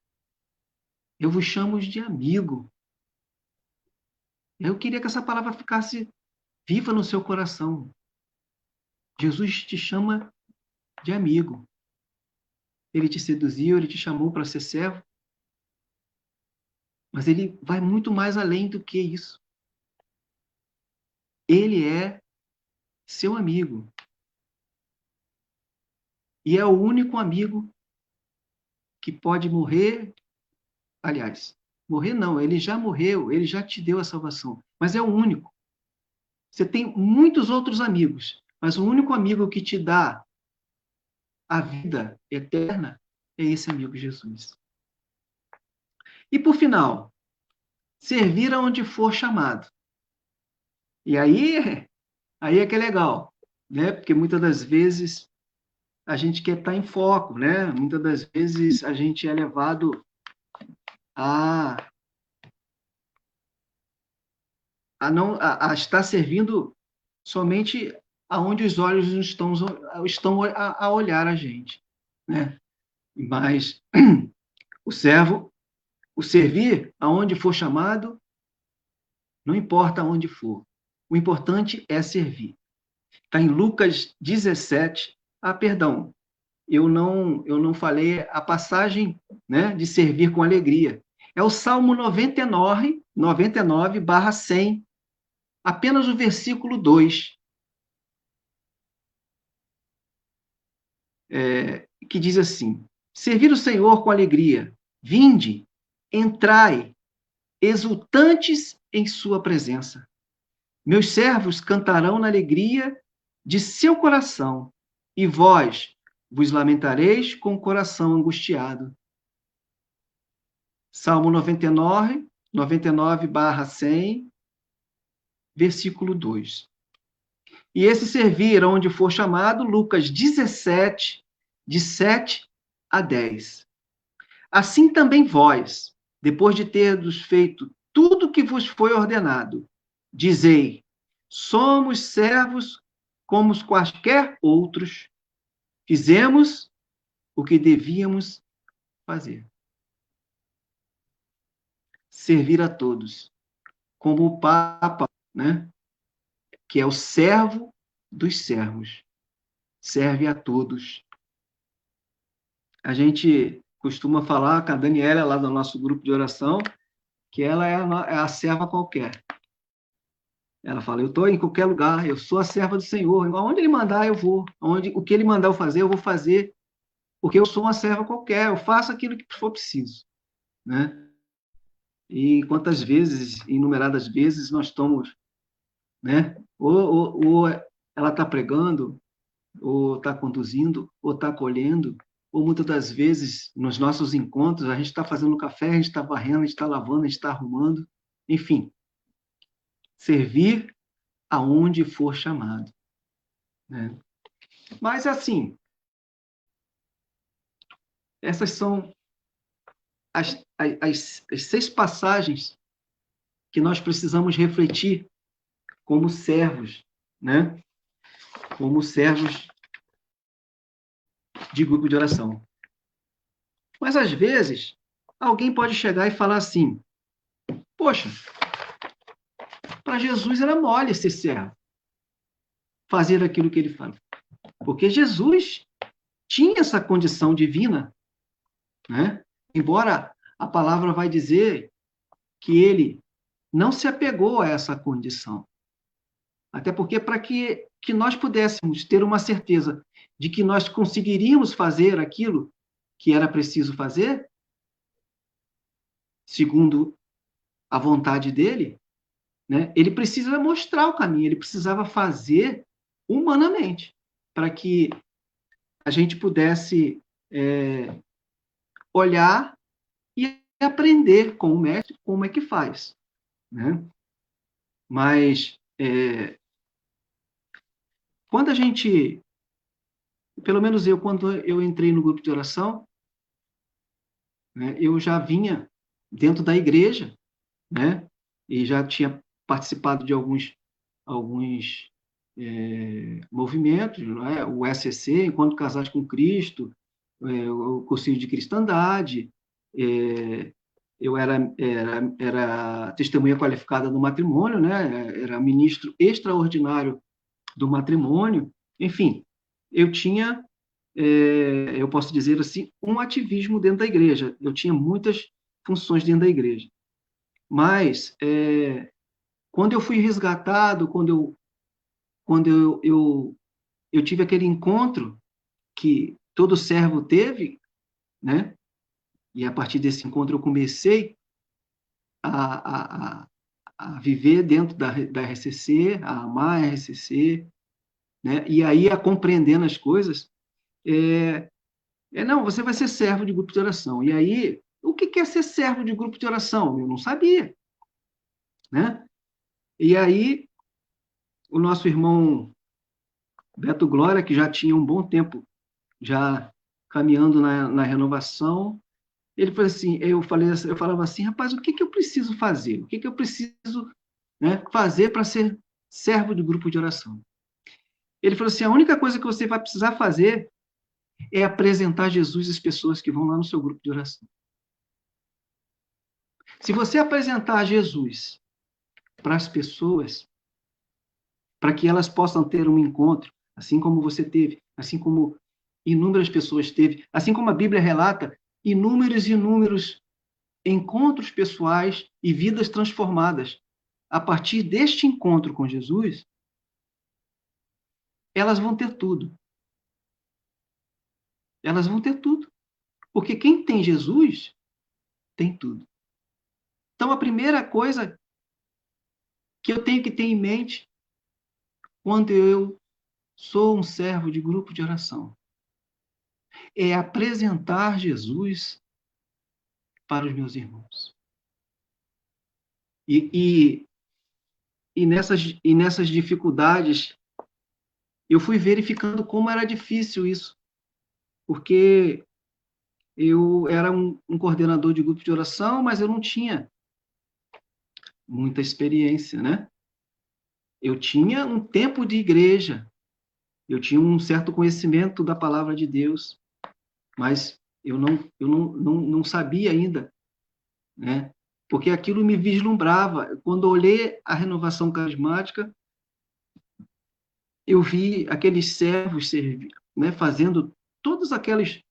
eu vos chamo de amigo. Eu queria que essa palavra ficasse viva no seu coração. Jesus te chama de amigo. Ele te seduziu, ele te chamou para ser servo, mas ele vai muito mais além do que isso. Ele é seu amigo. E é o único amigo que pode morrer. Aliás, morrer não, ele já morreu, ele já te deu a salvação, mas é o único. Você tem muitos outros amigos, mas o único amigo que te dá a vida eterna é esse amigo Jesus. E por final, servir aonde for chamado. E aí é que é legal, né? Porque muitas das vezes a gente quer estar em foco, né? Muitas das vezes a gente é levado a, a estar servindo somente aonde os olhos estão a olhar a gente, né? Mas o servir aonde for chamado, não importa aonde for. O importante é servir. Está em Lucas 17. Ah, perdão, eu não falei a passagem, né, de servir com alegria. É o Salmo 99/100, apenas o versículo 2, que diz assim: servir o Senhor com alegria, vinde, entrai, exultantes em sua presença. Meus servos cantarão na alegria de seu coração, e vós vos lamentareis com o coração angustiado. Salmo 99/100, versículo 2. E esse servir, onde for chamado, Lucas 17, de 7 a 10. Assim também vós, depois de terdes feito tudo o que vos foi ordenado, dizei: somos servos como os quaisquer outros, fizemos o que devíamos fazer. Servir a todos, como o Papa, né, que é o servo dos servos, serve a todos. A gente costuma falar com a Daniela, lá do nosso grupo de oração, que ela é a serva qualquer. Ela fala: eu estou em qualquer lugar, eu sou a serva do Senhor. Aonde Ele mandar, eu vou. O que Ele mandar eu fazer, eu vou fazer, porque eu sou uma serva qualquer, eu faço aquilo que for preciso, né? E quantas vezes, inumeradas vezes, nós estamos, né? Ou ela está pregando, ou está conduzindo, ou está colhendo, ou muitas das vezes, nos nossos encontros, a gente está fazendo café, a gente está varrendo, a gente está lavando, a gente está arrumando, enfim, servir aonde for chamado, né? Mas, assim, essas são as 6 passagens que nós precisamos refletir como servos, né? Como servos de grupo de oração. Mas, às vezes, alguém pode chegar e falar assim: poxa, para Jesus era mole ser servo, fazer aquilo que ele fala. Porque Jesus tinha essa condição divina, né? Embora a palavra vai dizer que ele não se apegou a essa condição. Até porque, para que nós pudéssemos ter uma certeza de que nós conseguiríamos fazer aquilo que era preciso fazer, segundo a vontade dele, né, ele precisa mostrar o caminho, ele precisava fazer humanamente, para que a gente pudesse olhar e aprender com o mestre como é que faz, né? Mas quando a gente, pelo menos eu, quando eu entrei no grupo de oração, né, eu já vinha dentro da igreja, né? E já tinha participado de alguns movimentos, né? O SCC, Encontro Casais com Cristo, o cursinho de cristandade, eu era testemunha qualificada do matrimônio, né? Era ministro extraordinário do matrimônio, enfim, eu tinha, eu posso dizer assim, um ativismo dentro da igreja, eu tinha muitas funções dentro da igreja, mas quando eu fui resgatado, quando eu quando eu tive aquele encontro que todo servo teve, né? E a partir desse encontro eu comecei a, a, a viver dentro da RCC, a amar a RCC, né? E aí a compreendendo as coisas, não, você vai ser servo de grupo de oração. E aí, o que é ser servo de grupo de oração? Eu não sabia, né? E aí, o nosso irmão Beto Glória, que já tinha um bom tempo já caminhando na renovação, ele falou assim, eu falava assim, rapaz, o que eu preciso fazer? O que eu preciso, né, fazer para ser servo do grupo de oração? Ele falou assim, a única coisa que você vai precisar fazer é apresentar Jesus às pessoas que vão lá no seu grupo de oração. Se você apresentar Jesus para as pessoas, para que elas possam ter um encontro, assim como você teve, assim como inúmeras pessoas teve, assim como a Bíblia relata inúmeros e inúmeros encontros pessoais e vidas transformadas. A partir deste encontro com Jesus, elas vão ter tudo. Elas vão ter tudo. Porque quem tem Jesus, tem tudo. Então, a primeira coisa que eu tenho que ter em mente quando eu sou um servo de grupo de oração é apresentar Jesus para os meus irmãos. E, nessas dificuldades, eu fui verificando como era difícil isso, porque eu era um coordenador de grupo de oração, mas eu não tinha muita experiência, né? Eu tinha um tempo de igreja, eu tinha um certo conhecimento da palavra de Deus, mas eu não sabia ainda, né? Porque aquilo me vislumbrava. Quando eu olhei a renovação carismática, eu vi aqueles servos né, fazendo todos aqueles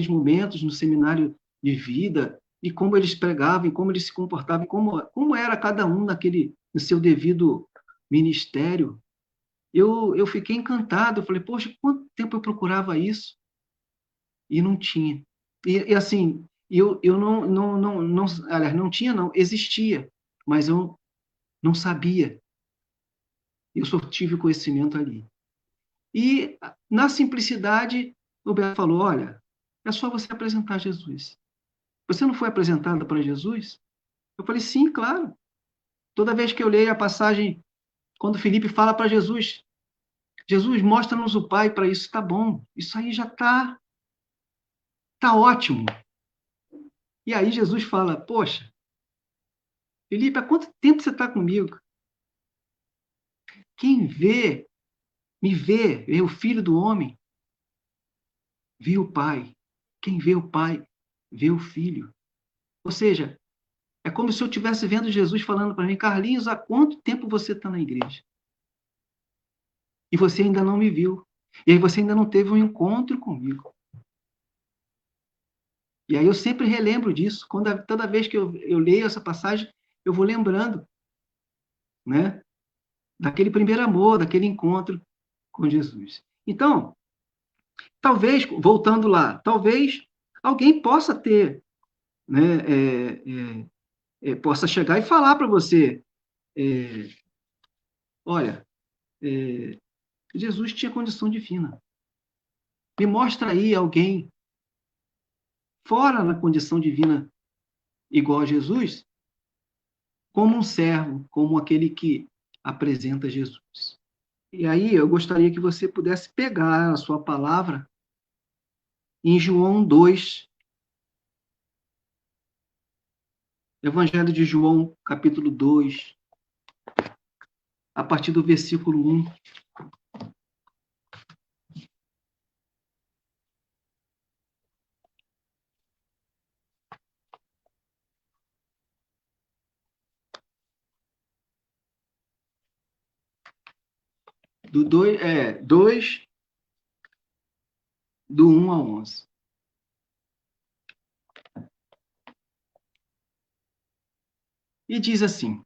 momentos no seminário de vida, e como eles pregavam, e como eles se comportavam, como era cada um no seu devido ministério. Eu fiquei encantado, eu falei, poxa, quanto tempo eu procurava isso e não tinha. E assim, eu não, aliás, não tinha, não, existia, mas eu não sabia. Eu só tive conhecimento ali. E, na simplicidade, o Beto falou: olha, é só você apresentar Jesus. Você não foi apresentada para Jesus? Eu falei: sim, claro. Toda vez que eu leio a passagem, quando Felipe fala para Jesus, Jesus, mostra-nos o Pai, para isso está bom. Isso aí já tá ótimo. E aí Jesus fala: poxa, Felipe, há quanto tempo você está comigo? Quem vê o Filho do Homem, vê o Pai. Quem vê o Pai, vê o Filho. Ou seja, é como se eu estivesse vendo Jesus falando para mim, Carlinhos, há quanto tempo você está na igreja? E você ainda não me viu. E aí você ainda não teve um encontro comigo. E aí eu sempre relembro disso. Toda vez que eu leio essa passagem, eu vou lembrando, né? Daquele primeiro amor, daquele encontro com Jesus. Então, talvez, voltando lá, talvez alguém possa ter, né? Possa chegar e falar para você, olha, Jesus tinha condição divina. Me mostra aí alguém fora na condição divina igual a Jesus, como um servo, como aquele que apresenta Jesus. E aí eu gostaria que você pudesse pegar a sua palavra em João 2, Evangelho de João, capítulo 2, a partir do versículo 1. Do 2, do 1 a 11. E diz assim: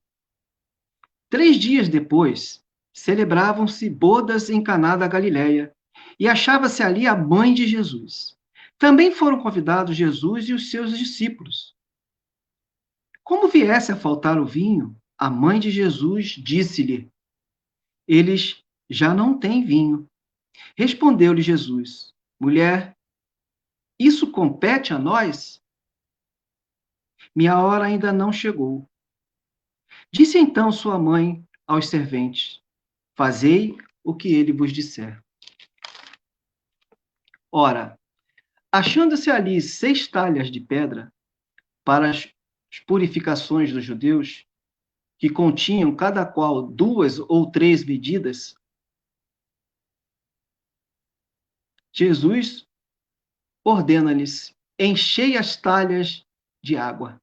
3 dias depois, celebravam-se bodas em Caná da Galileia, e achava-se ali a mãe de Jesus. Também foram convidados Jesus e os seus discípulos. Como viesse a faltar o vinho, a mãe de Jesus disse-lhe: Eles já não têm vinho. Respondeu-lhe Jesus: Mulher, isso compete a nós? Minha hora ainda não chegou. Disse então sua mãe aos serventes: Fazei o que ele vos disser. Ora, achando-se ali 6 talhas de pedra para as purificações dos judeus, que continham cada qual 2 ou 3 medidas, Jesus ordena-lhes: enchei as talhas de água.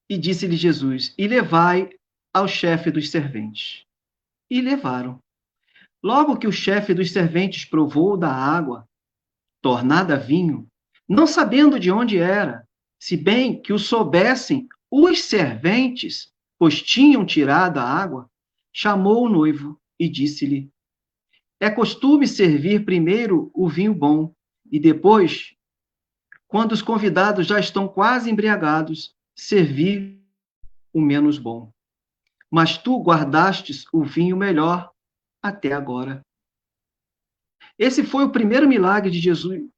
E disse-lhe Jesus: e levai ao chefe dos serventes. E levaram. Logo que o chefe dos serventes provou da água, tornada vinho, não sabendo de onde era, se bem que o soubessem os serventes, pois tinham tirado a água, chamou o noivo e disse-lhe: é costume servir primeiro o vinho bom, e depois, quando os convidados já estão quase embriagados, servir o menos bom. Mas tu guardastes o vinho melhor até agora. Esse foi o primeiro milagre de Jesus.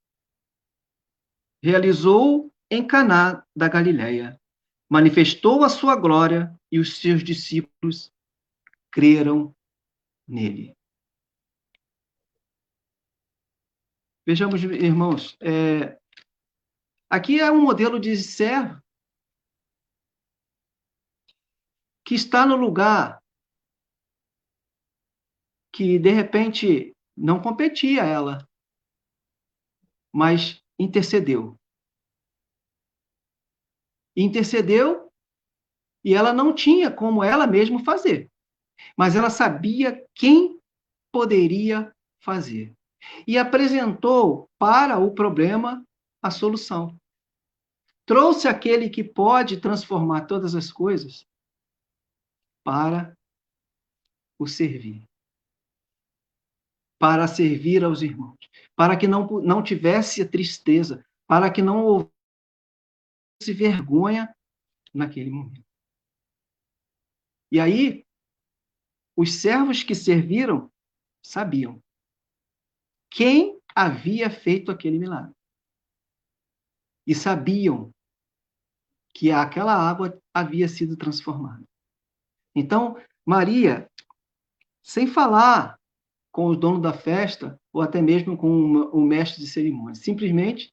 Realizou em Caná da Galileia. Manifestou a sua glória e os seus discípulos creram nele. Vejamos, irmãos, aqui é um modelo de servo que está no lugar que, de repente, não competia a ela, mas intercedeu. Intercedeu e ela não tinha como ela mesma fazer, mas ela sabia quem poderia fazer. E apresentou para o problema a solução. Trouxe aquele que pode transformar todas as coisas para o servir. Para servir aos irmãos. Para que não tivesse tristeza. Para que não houvesse vergonha naquele momento. E aí, os servos que serviram sabiam quem havia feito aquele milagre. E sabiam que aquela água havia sido transformada. Então, Maria, sem falar com o dono da festa, ou até mesmo com o mestre de cerimônia, simplesmente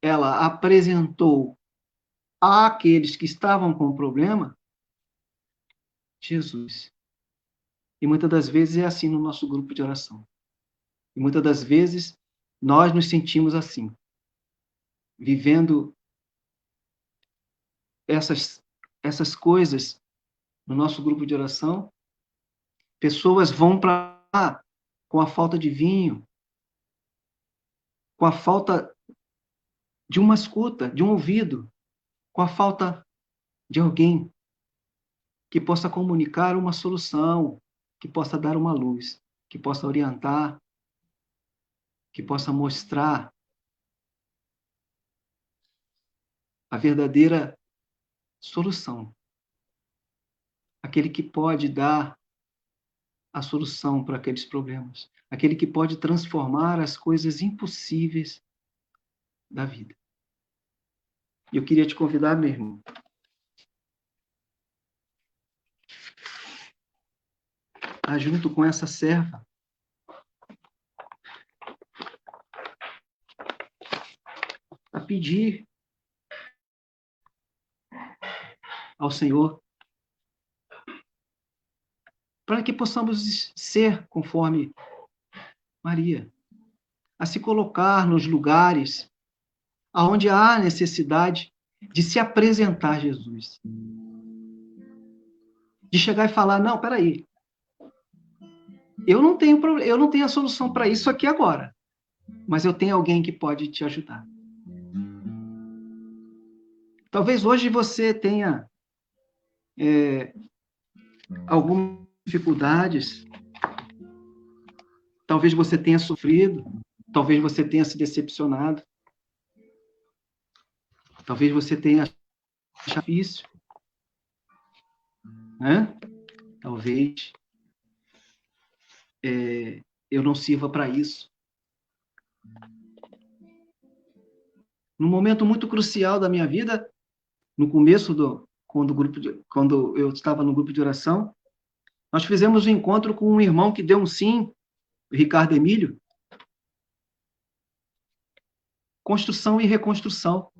ela apresentou àqueles que estavam com problema Jesus. E muitas das vezes é assim no nosso grupo de oração. E muitas das vezes nós nos sentimos assim, vivendo essas coisas no nosso grupo de oração. Pessoas vão para lá com a falta de vinho, com a falta de uma escuta, de um ouvido, com a falta de alguém que possa comunicar uma solução, que possa dar uma luz, que possa orientar, que possa mostrar a verdadeira solução. Aquele que pode dar a solução para aqueles problemas. Aquele que pode transformar as coisas impossíveis da vida. E eu queria te convidar, meu irmão, a junto com essa serva, a pedir ao Senhor para que possamos ser conforme Maria, a se colocar nos lugares aonde há necessidade de se apresentar a Jesus. De chegar e falar: não, peraí, eu não tenho a solução para isso aqui agora, mas eu tenho alguém que pode te ajudar. Talvez hoje você tenha algumas dificuldades, talvez você tenha sofrido, talvez você tenha se decepcionado, talvez você tenha achado difícil, né? Talvez eu não sirva para isso. Num momento muito crucial da minha vida, no começo quando eu estava no grupo de oração, nós fizemos um encontro com um irmão que deu um sim, o Ricardo Emílio, construção e reconstrução.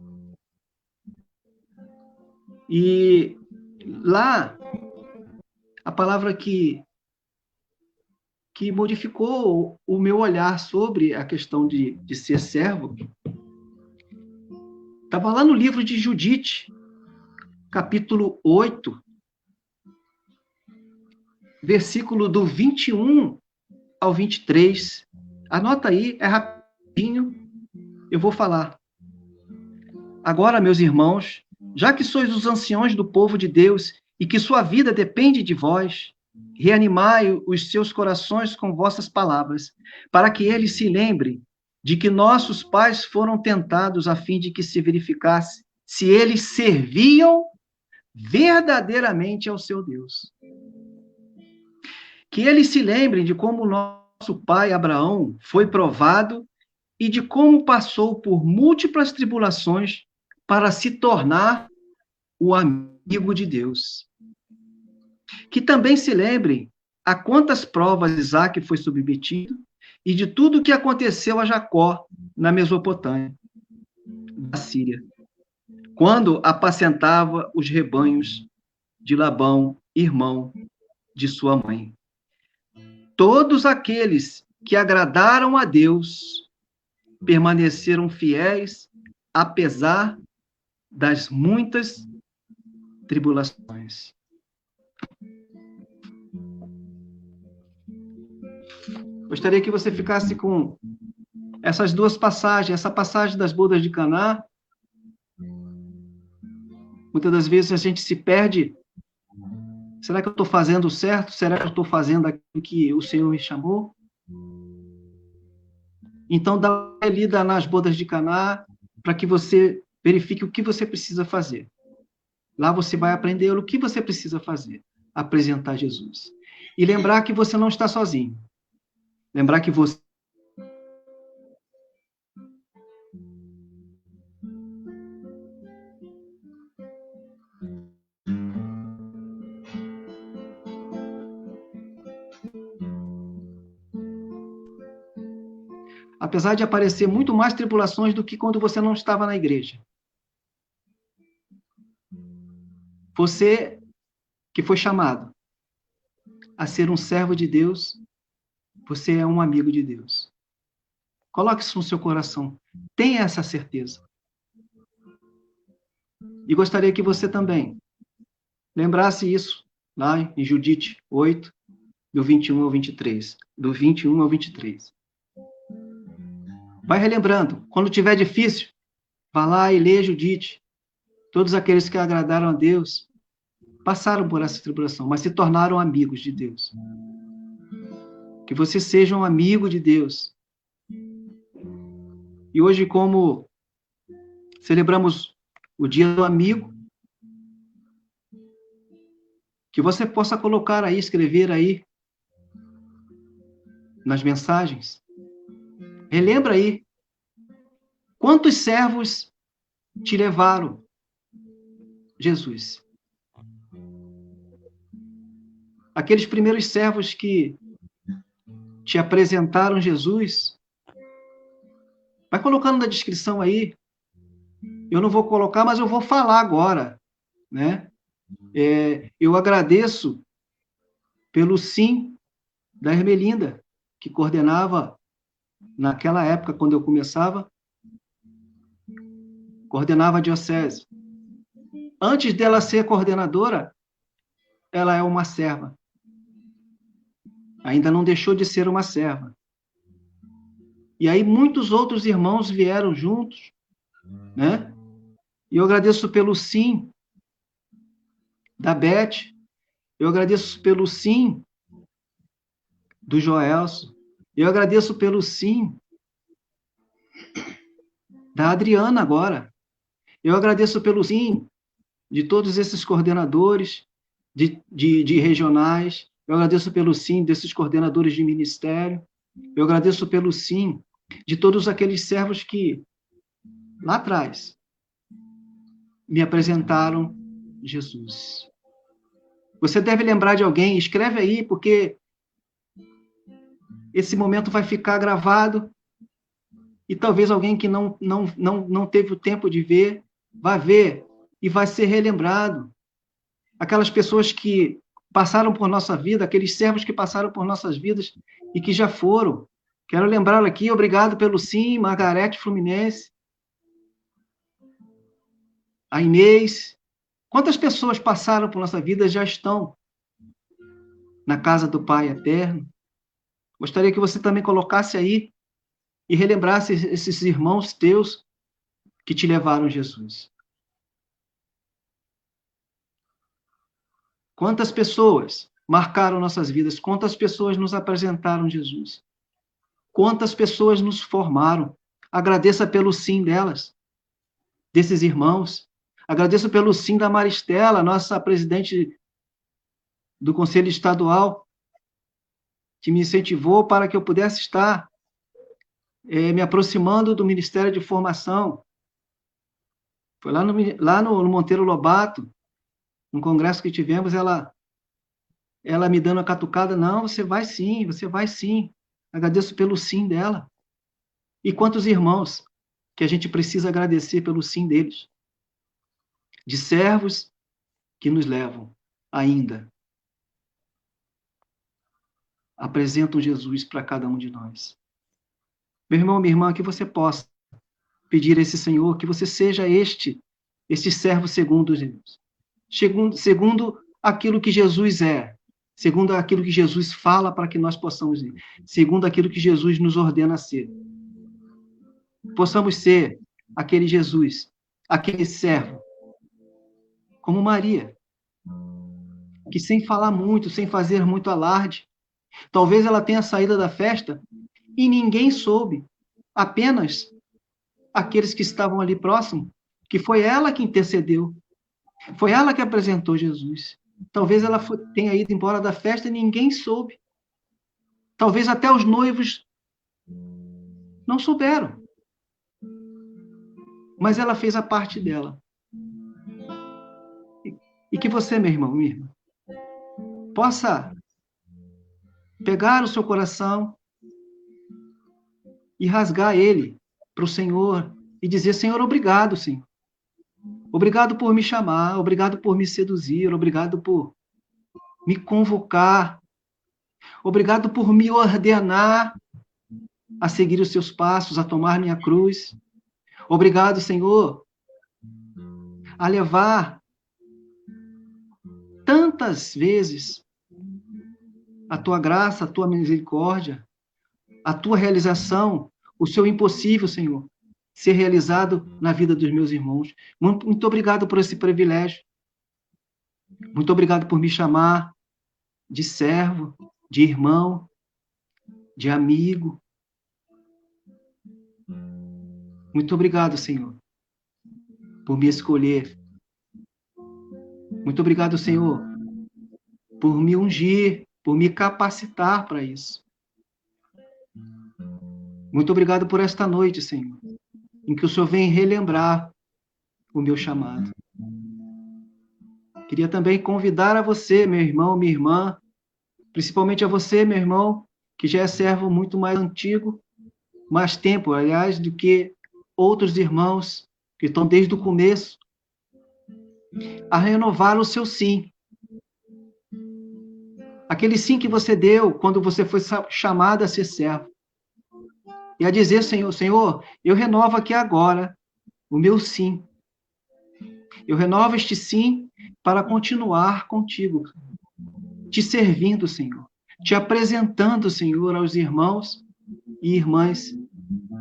E lá, a palavra que modificou o meu olhar sobre a questão de ser servo, estava lá no livro de Judite, capítulo 8, versículo do 21 ao 23. Anota aí, é rapidinho, eu vou falar. Agora, meus irmãos, já que sois os anciões do povo de Deus e que sua vida depende de vós, reanimai os seus corações com vossas palavras, para que eles se lembrem de que nossos pais foram tentados a fim de que se verificasse se eles serviam verdadeiramente ao seu Deus. Que eles se lembrem de como nosso pai Abraão foi provado e de como passou por múltiplas tribulações para se tornar o amigo de Deus. Que também se lembrem a quantas provas Isaac foi submetido e de tudo o que aconteceu a Jacó na Mesopotâmia, da Síria, quando apacentava os rebanhos de Labão, irmão de sua mãe. Todos aqueles que agradaram a Deus permaneceram fiéis, apesar das muitas tribulações. Gostaria que você ficasse com essas duas passagens, essa passagem das bodas de Caná. Muitas das vezes a gente se perde. Será que eu estou fazendo certo? Será que eu estou fazendo aquilo que o Senhor me chamou? Então, dá uma lida nas bodas de Caná para que você verifique o que você precisa fazer. Lá você vai aprender o que você precisa fazer. Apresentar Jesus. E lembrar que você não está sozinho. Lembrar que você apesar de aparecer muito mais tribulações do que quando você não estava na igreja. Você que foi chamado a ser um servo de Deus, você é um amigo de Deus. Coloque isso no seu coração. Tenha essa certeza. E gostaria que você também lembrasse isso lá em Judite 8, do 21 ao 23. Do 21 ao 23. Vai relembrando. Quando tiver difícil, vá lá e lê Judite. Todos aqueles que agradaram a Deus passaram por essa tribulação, mas se tornaram amigos de Deus. Que você seja um amigo de Deus. E hoje, como celebramos o Dia do Amigo, que você possa colocar aí, escrever aí, nas mensagens. Relembra aí. Quantos servos te levaram Jesus? Aqueles primeiros servos que te apresentaram Jesus, vai colocando na descrição aí. Eu não vou colocar, mas eu vou falar agora, né? Eu agradeço pelo sim da Ermelinda, que coordenava, naquela época, quando eu começava, coordenava a diocese. Antes dela ser coordenadora, ela é uma serva. Ainda não deixou de ser uma serva. E aí muitos outros irmãos vieram juntos, né? E eu agradeço pelo sim da Beth. Eu agradeço pelo sim do Joelson. Eu agradeço pelo sim da Adriana agora. Eu agradeço pelo sim de todos esses coordenadores de regionais. Eu agradeço pelo sim desses coordenadores de ministério. Eu agradeço pelo sim de todos aqueles servos que, lá atrás, me apresentaram Jesus. Você deve lembrar de alguém, escreve aí, porque esse momento vai ficar gravado e talvez alguém que não teve o tempo de ver, vai ver e vai ser relembrado. Aquelas pessoas que passaram por nossa vida, aqueles servos que passaram por nossas vidas e que já foram. Quero lembrá-lo aqui, obrigado pelo sim, Margarete Fluminense, a Inês. Quantas pessoas passaram por nossa vida já estão na casa do Pai Eterno? Gostaria que você também colocasse aí e relembrasse esses irmãos teus que te levaram a Jesus. Quantas pessoas marcaram nossas vidas? Quantas pessoas nos apresentaram Jesus? Quantas pessoas nos formaram? Agradeça pelo sim delas, desses irmãos. Agradeço pelo sim da Maristela, nossa presidente do Conselho Estadual, que me incentivou para que eu pudesse estar me aproximando do Ministério de Formação. Foi lá no Monteiro Lobato, um congresso que tivemos, ela me dando a catucada, não, você vai sim, você vai sim. Agradeço pelo sim dela. E quantos irmãos que a gente precisa agradecer pelo sim deles. De servos que nos levam ainda. Apresentam Jesus para cada um de nós. Meu irmão, minha irmã, que você possa pedir a esse Senhor que você seja este servo segundo Deus. Segundo aquilo que Jesus é. Segundo aquilo que Jesus fala para que nós possamos ir. Segundo aquilo que Jesus nos ordena ser. Possamos ser aquele Jesus, aquele servo, como Maria, que sem falar muito, sem fazer muito alarde, talvez ela tenha saído da festa e ninguém soube, apenas aqueles que estavam ali próximo, que foi ela que intercedeu, foi ela que apresentou Jesus. Talvez ela tenha ido embora da festa e ninguém soube. Talvez até os noivos não souberam. Mas ela fez a parte dela. E que você, meu irmão, minha irmã, possa pegar o seu coração e rasgar ele para o Senhor e dizer, Senhor, obrigado, Senhor. Obrigado por me chamar, obrigado por me seduzir, obrigado por me convocar, obrigado por me ordenar a seguir os seus passos, a tomar minha cruz. Obrigado, Senhor, a levar tantas vezes a tua graça, a tua misericórdia, a tua realização, o seu impossível, Senhor, ser realizado na vida dos meus irmãos. Muito obrigado por esse privilégio. Muito obrigado por me chamar de servo, de irmão, de amigo. Muito obrigado, Senhor, por me escolher. Muito obrigado, Senhor, por me ungir, por me capacitar para isso. Muito obrigado por esta noite, Senhor, em que o Senhor vem relembrar o meu chamado. Queria também convidar a você, meu irmão, minha irmã, principalmente a você, meu irmão, que já é servo muito mais antigo, mais tempo, aliás, do que outros irmãos que estão desde o começo, a renovar o seu sim. Aquele sim que você deu quando você foi chamado a ser servo. E a dizer, Senhor, eu renovo aqui agora o meu sim. Eu renovo este sim para continuar contigo, te servindo, Senhor, te apresentando, Senhor, aos irmãos e irmãs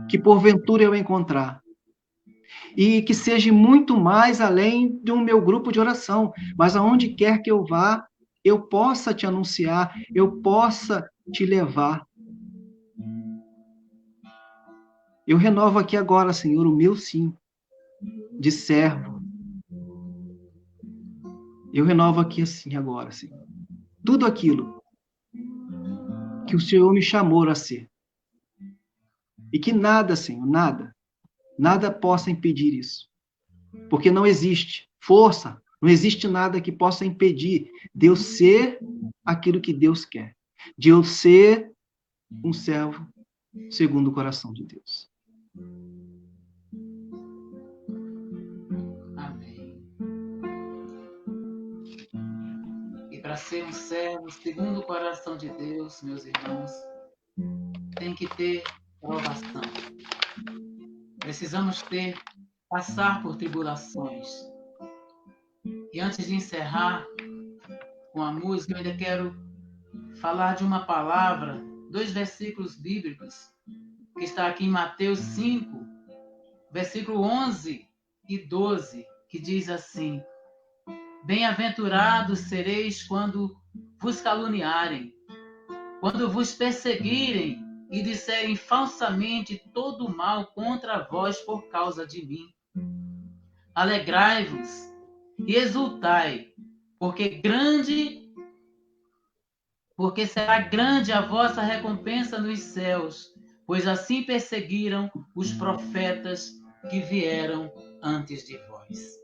que porventura eu encontrar. e que seja muito mais além do meu grupo de oração, mas aonde quer que eu vá, eu possa te anunciar, eu possa te levar. Eu renovo aqui agora, Senhor, o meu sim, de servo. Eu renovo aqui assim agora, Senhor. Tudo aquilo que o Senhor me chamou a ser. E que nada, Senhor, nada possa impedir isso. Porque não existe força, não existe nada que possa impedir de eu ser aquilo que Deus quer. De eu ser um servo segundo o coração de Deus. Amém. E para ser um servo segundo o coração de Deus, meus irmãos, tem que ter provação. Precisamos passar por tribulações. E antes de encerrar com a música, eu ainda quero falar de uma palavra, 2 versículos bíblicos, que está aqui em Mateus 5, versículo 11 e 12, que diz assim: Bem-aventurados sereis quando vos caluniarem, quando vos perseguirem e disserem falsamente todo mal contra vós por causa de mim. Alegrai-vos e exultai, porque será grande a vossa recompensa nos céus, pois assim perseguiram os profetas que vieram antes de vós.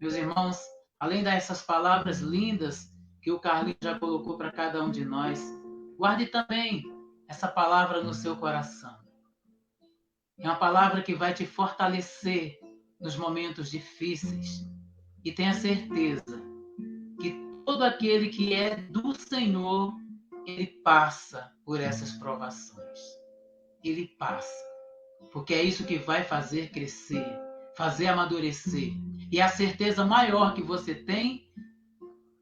Meus irmãos, além dessas palavras lindas que o Carlinhos já colocou para cada um de nós, guarde também essa palavra no seu coração. É uma palavra que vai te fortalecer nos momentos difíceis. E tenha certeza que todo aquele que é do Senhor, ele passa por essas provações. Ele passa. Porque é isso que vai fazer crescer, fazer amadurecer. E a certeza maior que você tem,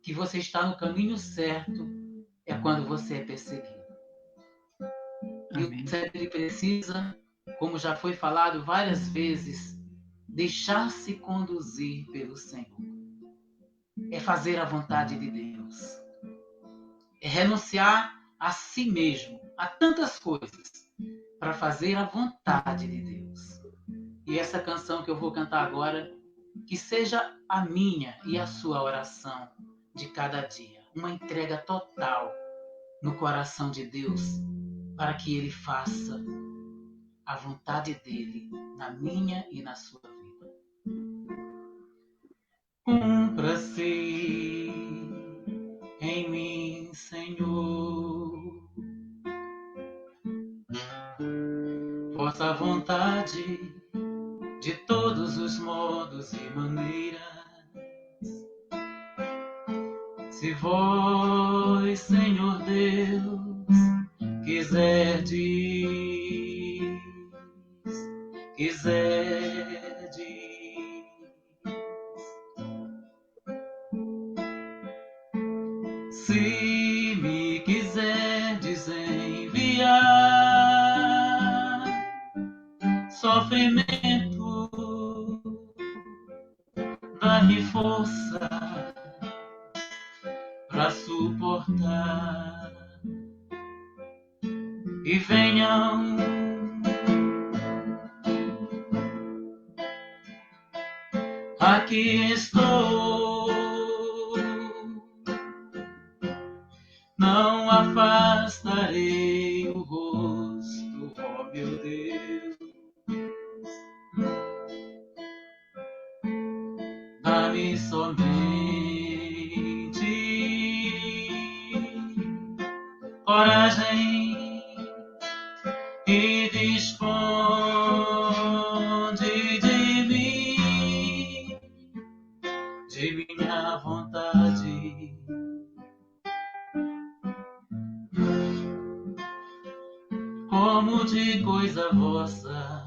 que você está no caminho certo, é quando você é perseguido. Amém. E o servo, ele precisa, como já foi falado várias vezes, deixar-se conduzir pelo Senhor. É fazer a vontade de Deus. É renunciar a si mesmo, a tantas coisas, para fazer a vontade de Deus. E essa canção que eu vou cantar agora, que seja a minha e a sua oração de cada dia. Uma entrega total no coração de Deus, para que Ele faça a vontade dEle na minha e na sua vida. Cumpra-se em mim, Senhor, vossa vontade de todos os modos e maneiras. Se vós, Senhor Deus, quiserdes, se me quiserdes enviar sofrimento, dá-me força para suportar, e venham aqui estou, não afastarei o rosto, ó meu Deus, dá-me somente coragem e responde de mim, de minha vontade. Como de coisa vossa,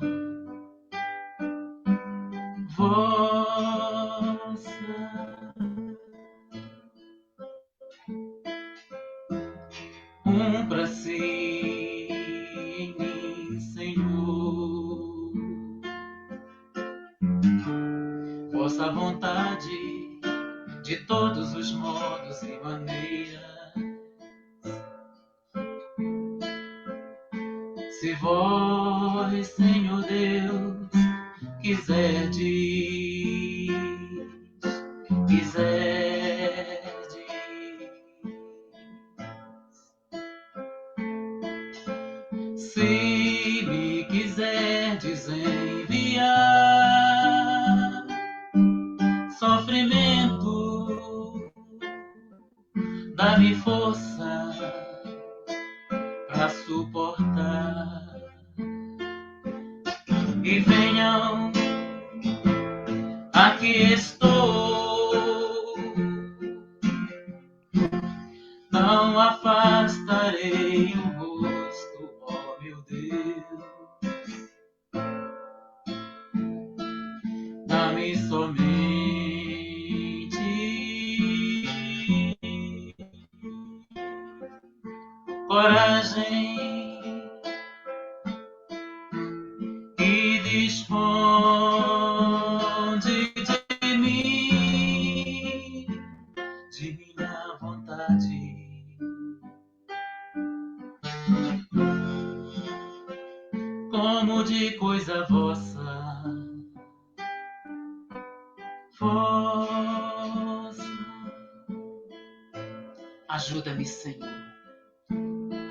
cumpra-se em mim, Senhor, vossa vontade de todos os modos e maneiras. Se vós, Senhor Deus, quiserdes, se me quiserdes enviar sofrimento, dá-me força para suportar. E venham, aqui estou, não afastarei o rosto, ó meu Deus. Dá-me somente coragem e disponde de mim, de minha vontade. Como de coisa vossa, ajuda-me, Senhor.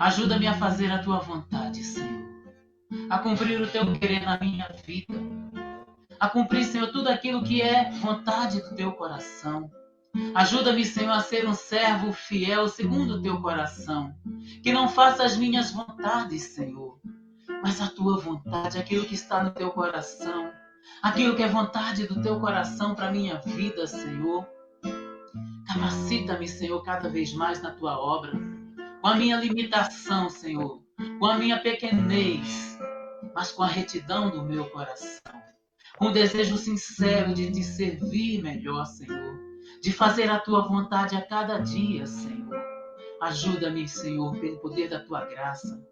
Ajuda-me a fazer a tua vontade, Senhor. A cumprir o teu querer na minha vida. A cumprir, Senhor, tudo aquilo que é vontade do teu coração. Ajuda-me, Senhor, a ser um servo fiel segundo o teu coração. Que não faça as minhas vontades, Senhor, mas a tua vontade, aquilo que está no teu coração. Aquilo que é vontade do teu coração para a minha vida, Senhor. Capacita-me, Senhor, cada vez mais na tua obra. Com a minha limitação, Senhor. Com a minha pequenez, mas com a retidão do meu coração. Com o desejo sincero de te servir melhor, Senhor. De fazer a tua vontade a cada dia, Senhor. Ajuda-me, Senhor, pelo poder da tua graça.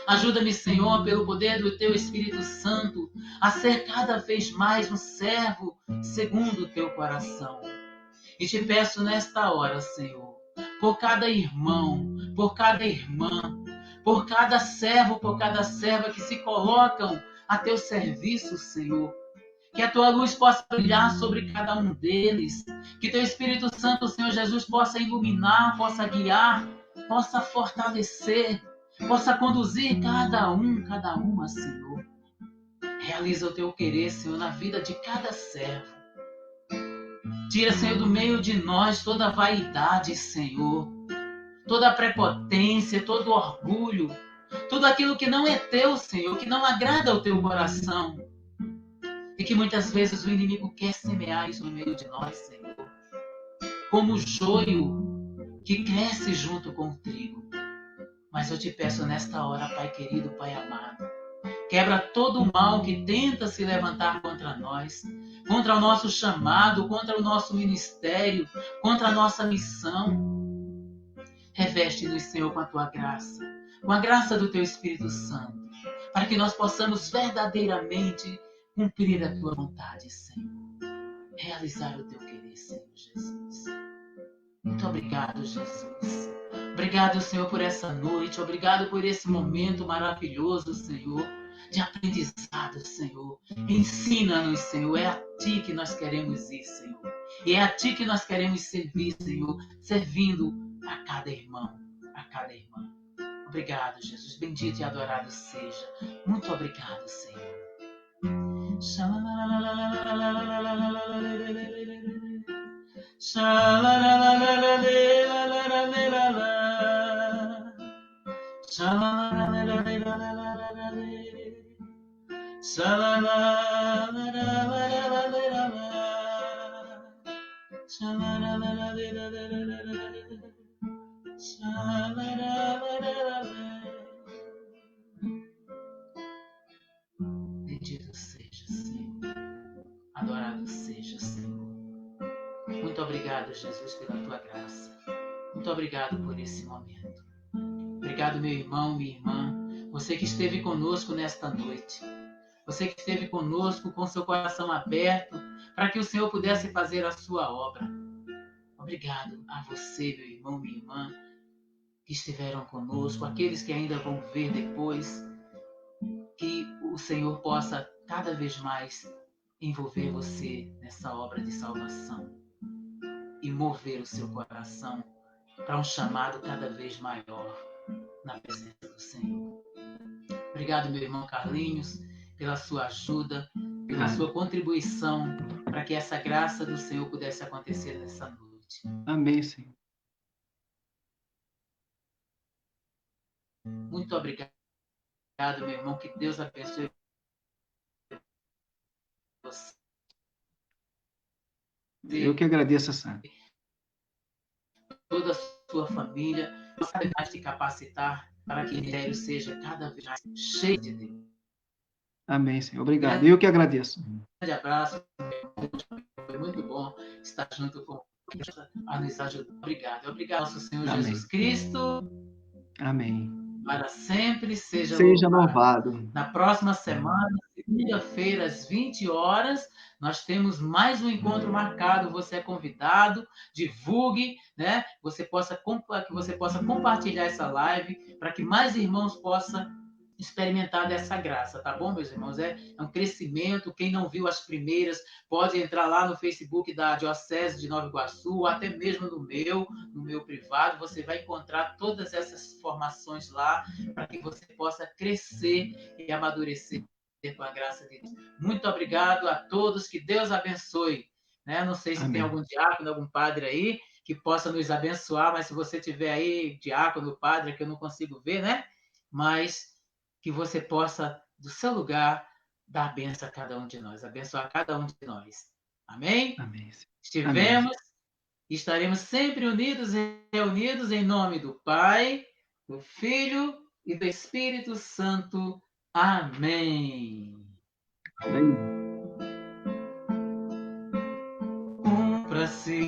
Ajuda-me, Senhor, pelo poder do teu Espírito Santo, a ser cada vez mais um servo segundo o teu coração. E te peço nesta hora, Senhor, por cada irmão, por cada irmã, por cada servo, por cada serva que se colocam a teu serviço, Senhor. Que a tua luz possa brilhar sobre cada um deles. Que teu Espírito Santo, Senhor Jesus, possa iluminar, possa guiar, possa fortalecer, possa conduzir cada um, cada uma, Senhor. Realiza o teu querer, Senhor, na vida de cada servo. Tira, Senhor, do meio de nós toda a vaidade, Senhor. Toda a prepotência, todo o orgulho. Tudo aquilo que não é teu, Senhor, que não agrada ao teu coração. E que muitas vezes o inimigo quer semear isso no meio de nós, Senhor. Como o joio que cresce junto com o trigo. Mas eu te peço nesta hora, Pai querido, Pai amado, quebra todo o mal que tenta se levantar contra nós, contra o nosso chamado, contra o nosso ministério, contra a nossa missão. Reveste-nos, Senhor, com a tua graça, com a graça do teu Espírito Santo, para que nós possamos verdadeiramente cumprir a tua vontade, Senhor. Realizar o teu querer, Senhor Jesus. Muito obrigado, Jesus. Obrigado, Senhor, por essa noite. Obrigado por esse momento maravilhoso, Senhor, de aprendizado, Senhor. Ensina-nos, Senhor. É a Ti que nós queremos ir, Senhor. E é a Ti que nós queremos servir, Senhor, servindo a cada irmão, a cada irmã. Obrigado, Jesus. Bendito e adorado seja. Muito obrigado, Senhor. Bendito seja, Senhor. Adorado seja, Senhor. Muito obrigado, Jesus, pela tua graça. Muito obrigado por esse momento. Obrigado, meu irmão, minha irmã, você que esteve conosco nesta noite. Você que esteve conosco com seu coração aberto para que o Senhor pudesse fazer a sua obra. Obrigado a você, meu irmão, minha irmã, que estiveram conosco, aqueles que ainda vão ver depois, que o Senhor possa cada vez mais envolver você nessa obra de salvação e mover o seu coração para um chamado cada vez maior na presença do Senhor. Obrigado, meu irmão Carlinhos, pela sua ajuda, pela sua contribuição para que essa graça do Senhor pudesse acontecer nessa noite. Amém, Senhor. Muito obrigado, meu irmão. Que Deus abençoe você. Eu que agradeço essa. Toda a sua família, sabe te capacitar para que o ministério seja cada vez mais cheio de Deus. Amém, Senhor. Obrigado. Eu que agradeço. Um grande abraço. Foi muito bom estar junto com a nos ajudar. Obrigado. Obrigado, nosso Senhor Amém. Jesus Cristo. Amém. Para sempre seja louvado. Na próxima semana, segunda-feira, às 20 horas, nós temos mais um encontro marcado. Você é convidado, divulgue, né? Que você possa compartilhar essa live para que mais irmãos possam experimentar dessa graça, tá bom, meus irmãos? É um crescimento. Quem não viu as primeiras, pode entrar lá no Facebook da Diocese de Nova Iguaçu, ou até mesmo no meu privado. Você vai encontrar todas essas informações lá para que você possa crescer e amadurecer com a graça de Deus. Muito obrigado a todos, que Deus abençoe. Né? Não sei se tem algum diácono, algum padre aí que possa nos abençoar, mas se você tiver aí, diácono, padre, que eu não consigo ver, né? Mas que você possa, do seu lugar, dar bênção a cada um de nós, abençoar cada um de nós. Amém? Amém. Estivemos e estaremos sempre unidos e reunidos em nome do Pai, do Filho e do Espírito Santo. Amém. Amém. Para si.